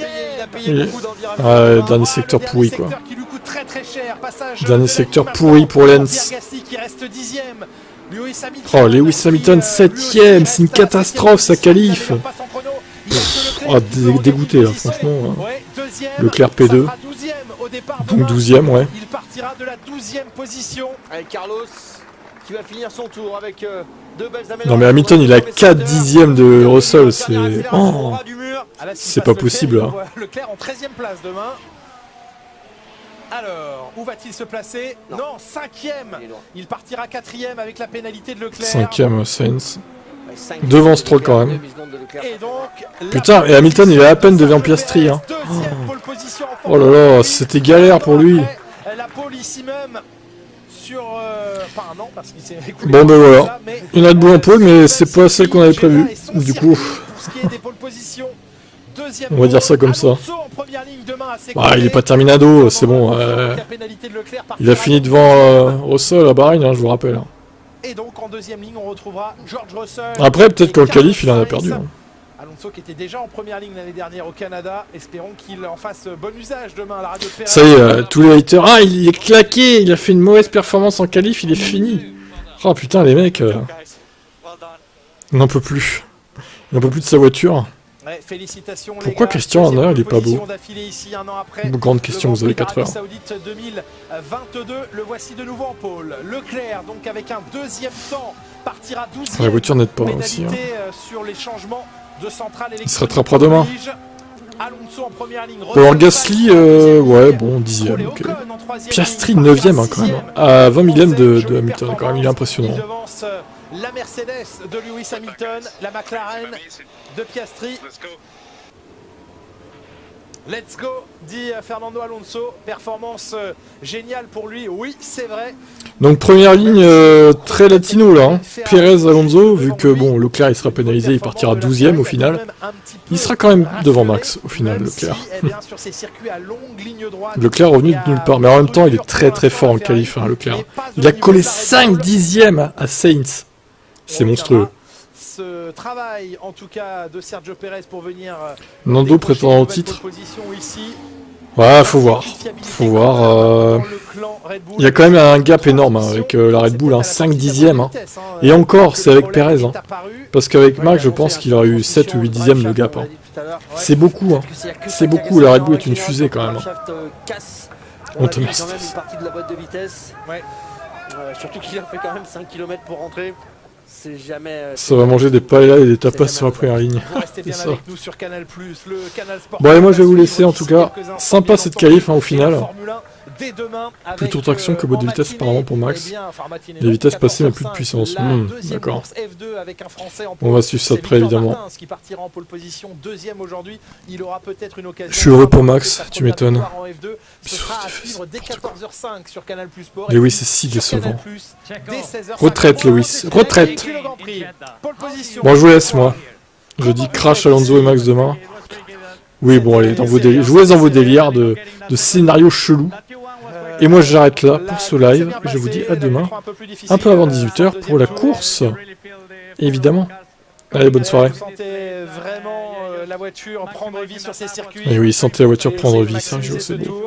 payé beaucoup d'environnement. Ah, dernier secteur pourri quoi. Qui lui coûte très cher. Passage dernier secteur pourri pour Lance. Qui reste 10e. Oh, Lewis Hamilton 7ème, c'est une catastrophe sa qualif. Oh, dégoûté là, franchement. Leclerc P2. Donc 12ème, ouais. Il partira de la 12e position. Avec Carlos qui va finir son tour avec deux belles améliorations. Non mais Hamilton il a 4 dixièmes de Russell, c'est... Oh, c'est pas possible là. Leclerc en 13e place demain. Alors, où va-t-il se placer? Non, 5e. Il partira 4e avec la pénalité de Leclerc. 5e Sainz. Devant Stroll quand même. Et donc, putain, et Hamilton il est à peine devant Piastri. Hein. Oh là là, c'était galère pour lui. La pole ici même sur... Enfin non, parce qu'il s'est écoulé. Bon ben voilà, une Red Bull en pole, mais c'est pas celle qu'on avait prévue. Du coup... On va dire ça comme ça. Ah, il est pas terminado, c'est bon. Il a fini devant Russell à Bahreïn, hein, je vous rappelle. Et donc en deuxième ligne, on retrouvera George Russell. Après, peut-être qu'en qualif, il en a perdu. Hein. Alonso qui était déjà en première ligne l'année dernière au Canada. Espérons qu'il en fasse bon usage demain à la radio de Perez. Ça y est, tous les haters. Ah, il est claqué, il a fait une mauvaise performance en qualif, il est fini. Oh putain, les mecs. On n'en peut plus. On n'en peut plus de sa voiture. Ouais, félicitations Pourquoi Christian Horner il est pas beau? Ici, un an après, grande question, vous avez 4 heures. Saoudite 2022, le voici de nouveau en pôle. Leclerc, donc avec un deuxième temps, partira 12e. La voiture n'aide pas aussi. Hein. Sur les changements de centrale il se rattrapera demain. Alonso en première ligne. Alors Gasly, ouais, bon, 10e. Okay. Piastri, 9e hein, quand même. À 20 millième de Hamilton, quand même, il est impressionnant. La Mercedes de Lewis Hamilton, la McLaren de Piastri. Let's go, dit Fernando Alonso. Performance géniale pour lui, oui, c'est vrai. Donc première ligne très latino là. Hein. Pérez, Alonso, vu que bon, Leclerc il sera pénalisé, il partira 12e au final. Il sera quand même devant Max au final, Leclerc. Leclerc est revenu de nulle part, mais en même temps il est très très fort en qualif, hein, Leclerc. Il a collé 5 dixièmes à Sainz. C'est monstrueux. Ce travail en tout cas de Sergio Pérez pour venir Nando prétendant au titre. Ouais, faut voir. Faut voir. Il y a quand même un gap énorme hein, avec la Red Bull, hein, 5 dixièmes. Hein. Et encore, c'est avec Pérez. Hein. Parce qu'avec Max, je pense qu'il aurait eu 7 ou 8 dixièmes de gap. Hein. C'est beaucoup. Hein. C'est beaucoup. La Red Bull est une fusée quand même. Hein. On te met. Surtout qu'il a fait quand même 5 km pour rentrer. Ça va manger des paellas et des tapas sur la première ligne. Ça. Bon allez, moi je vais vous laisser en tout cas. Sympa cette qualif hein, au final. Plutôt de traction que boîte de vitesse apparemment pour Max. Les vitesses passées mais plus de puissance. D'accord. On va suivre ça de près évidemment. Je suis heureux pour Max, tu m'étonnes. Lewis c'est si décevant. Retraite Lewis, retraite. Bon je vous laisse moi. Je dis crash Alonso et Max demain. Oui bon allez, dans vos délires. Jouez dans vos délires de scénarios chelous. Et moi j'arrête là pour ce live. Et je vous dis à demain. Un peu avant 18 h pour la course. Évidemment. Allez, bonne soirée. Vraiment la voiture prendre vie sur ces circuits. Et oui, sentez la voiture prendre vie, Sergio, c'est beau.